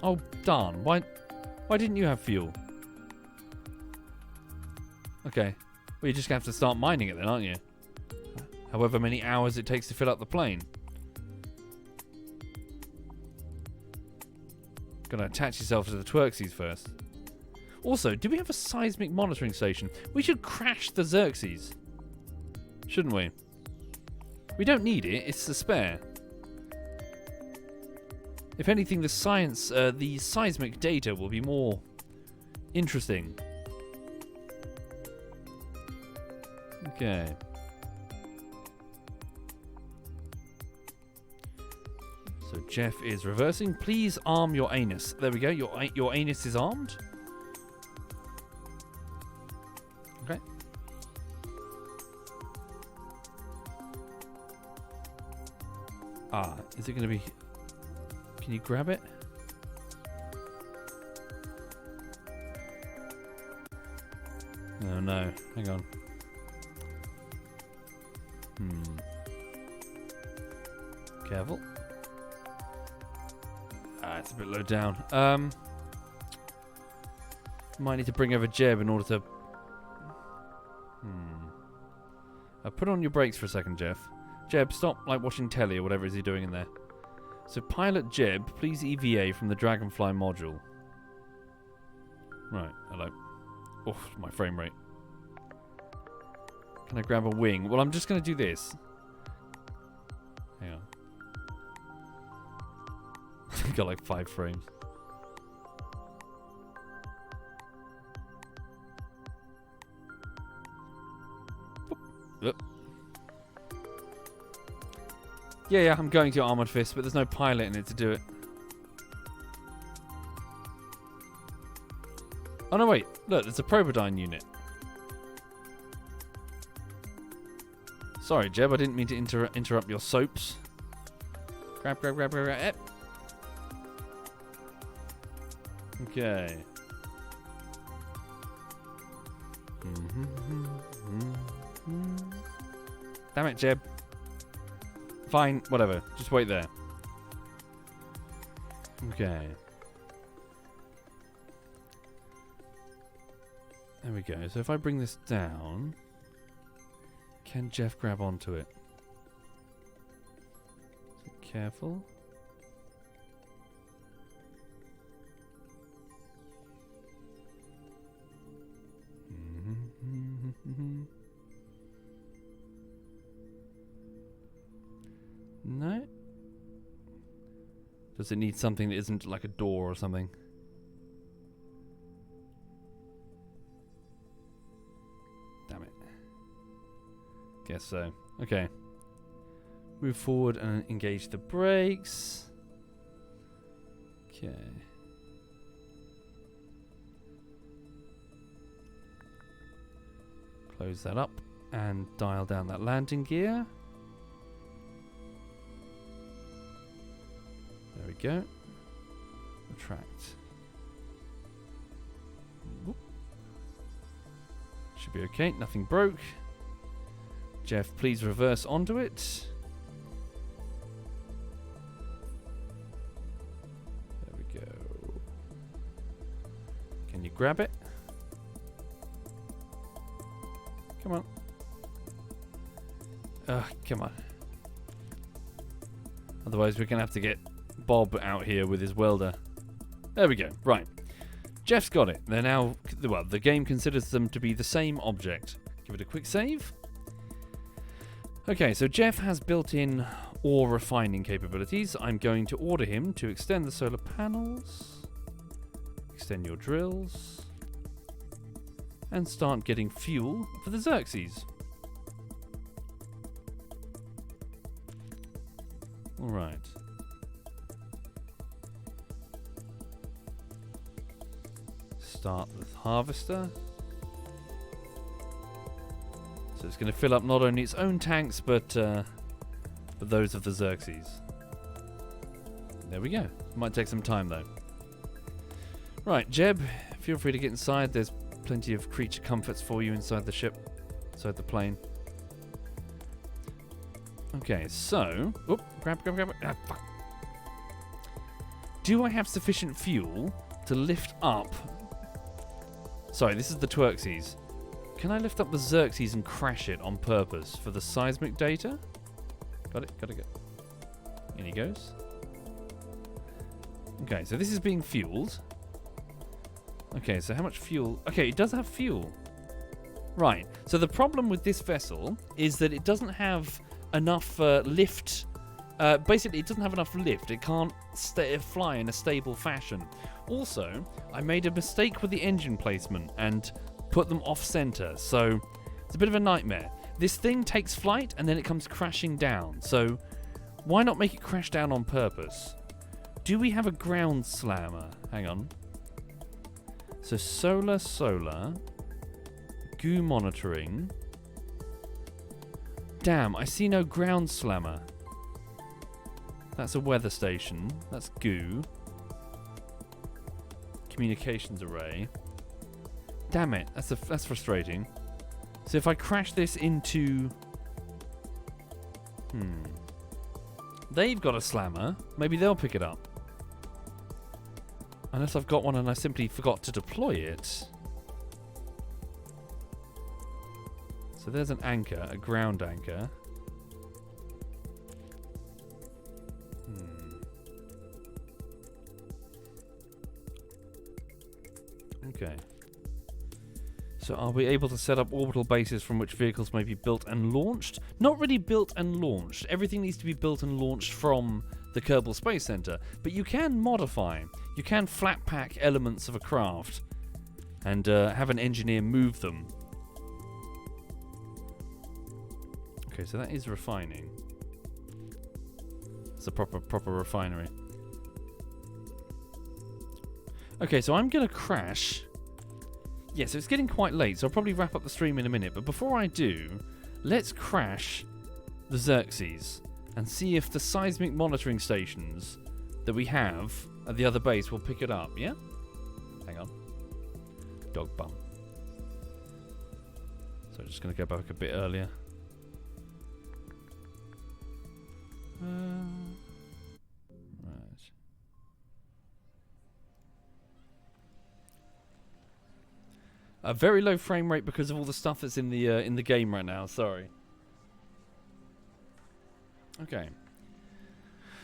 Oh, darn. Why didn't you have fuel? Okay. Well, you're just going to have to start mining it then, aren't you? However many hours it takes to fill up the plane. Gonna attach yourself to the Twerksies first. Also, do we have a seismic monitoring station? We should crash the Xerxes. Shouldn't we? We don't need it, it's the spare. If anything, the seismic data will be more interesting. Okay. So Jeff is reversing. Please arm your anus. There we go. Your anus is armed. Okay. Ah, is it going to be... Can you grab it? Oh no. Hang on. Careful. It's a bit low down. Might need to bring over Jeb in order to... put on your brakes for a second, Jeff. Jeb, stop watching telly or whatever is he doing in there. So pilot Jeb, please EVA from the Dragonfly module. Right, hello. Oof, my frame rate. Can I grab a wing? Well, I'm just going to do this. Hang on. I've got like 5 frames. Yep. Yeah, I'm going to Armored Fist, but there's no pilot in it to do it. Oh no, wait. Look, there's a Probodyne unit. Sorry, Jeb, I didn't mean to interrupt your soaps. Grab. Okay. Damn it, Jeb. Fine, whatever. Just wait there. Okay. There we go. So if I bring this down, can Jeff grab onto it? So careful. No? Does it need something that isn't like a door or something? Damn it. Guess so. Okay. Move forward and engage the brakes. Okay. Close that up and dial down that landing gear. There we go. Retract. Whoop. Should be okay. Nothing broke. Jeff, please reverse onto it. There we go. Can you grab it? Come on. Come on. Otherwise we're going to have to get Bob out here with his welder. There we go. Right. Jeff's got it. They're now... Well, the game considers them to be the same object. Give it a quick save. Okay, so Jeff has built-in ore refining capabilities. I'm going to order him to extend the solar panels. Extend your drills. And start getting fuel for the Xerxes. Alright. Start with harvester. So it's going to fill up not only its own tanks, but those of the Xerxes. There we go. Might take some time though. Right, Jeb, feel free to get inside. There's plenty of creature comforts for you inside the ship, inside the plane. Okay, so... Oop, grab. Ah, fuck. Do I have sufficient fuel to lift up... Sorry, this is the Twerxies. Can I lift up the Xerxes and crash it on purpose for the seismic data? Got it. In he goes. Okay, so this is being fueled. Okay, so how much fuel... Okay, it does have fuel. Right, so the problem with this vessel is that it doesn't have enough lift. Basically, it doesn't have enough lift. It can't fly in a stable fashion. Also, I made a mistake with the engine placement and put them off-center, so it's a bit of a nightmare. This thing takes flight and then it comes crashing down, so why not make it crash down on purpose? Do we have a ground slammer? Hang on. So solar, goo monitoring. Damn, I see no ground slammer. That's a weather station. That's goo. Communications array. Damn it, that's frustrating. So if I crash this into... They've got a slammer. Maybe they'll pick it up. Unless I've got one and I simply forgot to deploy it. So there's an anchor, a ground anchor. Okay. So are we able to set up orbital bases from which vehicles may be built and launched? Not really built and launched. Everything needs to be built and launched from the Kerbal Space Center. But you can modify. You can flat pack elements of a craft and have an engineer move them. Okay, so that is refining. It's a proper refinery. Okay, so I'm going to crash. Yeah, so it's getting quite late, so I'll probably wrap up the stream in a minute. But before I do, let's crash the Xerxes and see if the seismic monitoring stations that we have at the other base will pick it up, yeah? Hang on. Dog bum. So I'm just going to go back a bit earlier. Right. A very low frame rate because of all the stuff that's in the game right now. Sorry. Okay.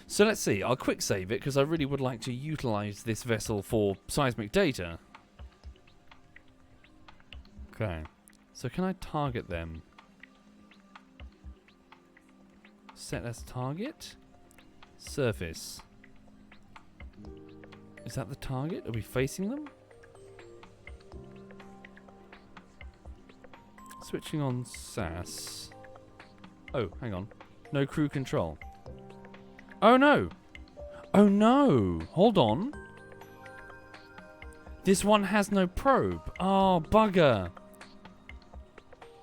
So let's see. I'll quick save it because I really would like to utilize this vessel for seismic data. Okay. So can I target them? Set as target. Surface. Is that the target? Are we facing them? Switching on SAS. Oh, hang on. No crew control. Oh no! Oh no! Hold on. This one has no probe. Oh, bugger.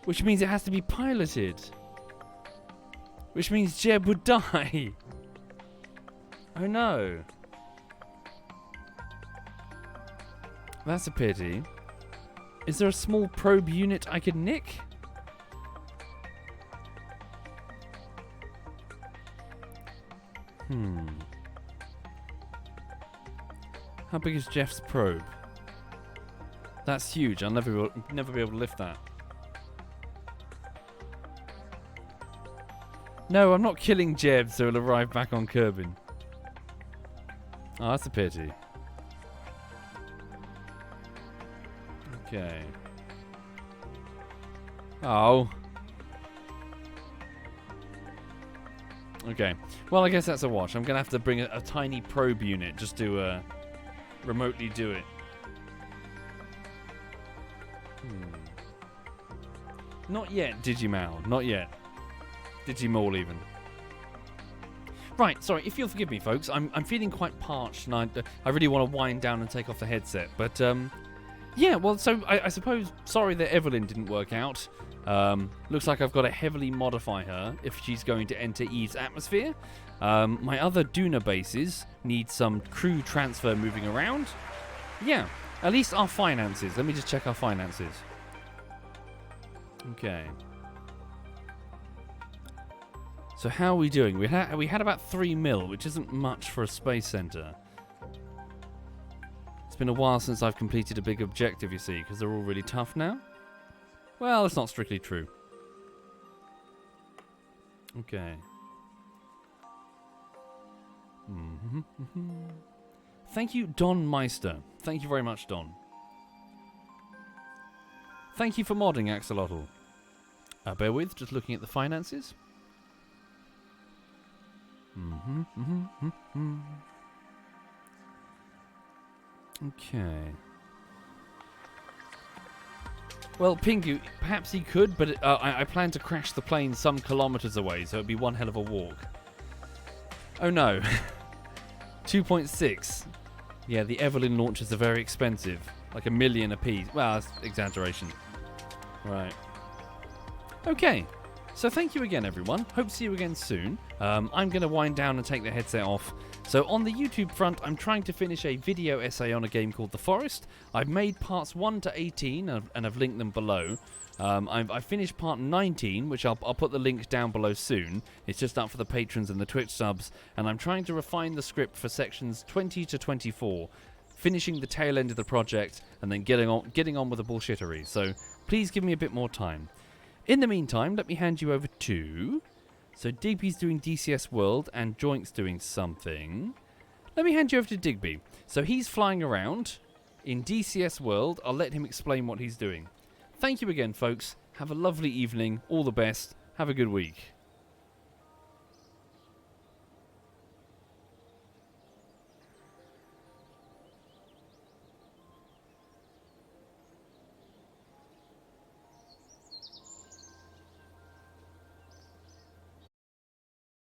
Which means it has to be piloted. Which means Jeb would die. Oh no. That's a pity. Is there a small probe unit I could nick? How big is Jeff's probe? That's huge. I'll never be able to lift that. No, I'm not killing Jeb, so he'll arrive back on Kerbin. Oh, that's a pity. Okay. Oh. Okay. Well, I guess that's a watch. I'm going to have to bring a tiny probe unit just to remotely do it. Not yet, Digimal. Not yet. Digimall, even. Right, sorry, if you'll forgive me, folks. I'm feeling quite parched, and I really want to wind down and take off the headset. But, yeah, well, so I suppose sorry that Evelyn didn't work out. Looks like I've got to heavily modify her if she's going to enter Eve's atmosphere. My other Duna bases need some crew transfer moving around. Yeah, at least our finances. Let me just check our finances. Okay. So how are we doing? We had about 3 mil, which isn't much for a space center. It's been a while since I've completed a big objective, you see, because they're all really tough now. Well, that's not strictly true. Okay. Thank you, Don Meister. Thank you very much, Don. Thank you for modding, Axolotl. Bear with, just looking at the finances. Okay. Well, Pingu, perhaps he could, but I plan to crash the plane some kilometers away, so it'd be one hell of a walk. Oh no. 2.6. Yeah, the Evelyn launchers are very expensive. Like $1 million a piece. Well, that's exaggeration. Right. Okay. So thank you again, everyone. Hope to see you again soon. I'm going to wind down and take the headset off. So on the YouTube front, I'm trying to finish a video essay on a game called The Forest. I've made parts 1 to 18, and I've linked them below. I've finished part 19, which I'll put the link down below soon. It's just up for the patrons and the Twitch subs. And I'm trying to refine the script for sections 20 to 24, finishing the tail end of the project, and then getting on with the bullshittery. So please give me a bit more time. In the meantime, let me hand you over to... So Digby's doing DCS World and Joink's doing something. Let me hand you over to Digby. So he's flying around in DCS World. I'll let him explain what he's doing. Thank you again, folks. Have a lovely evening. All the best. Have a good week.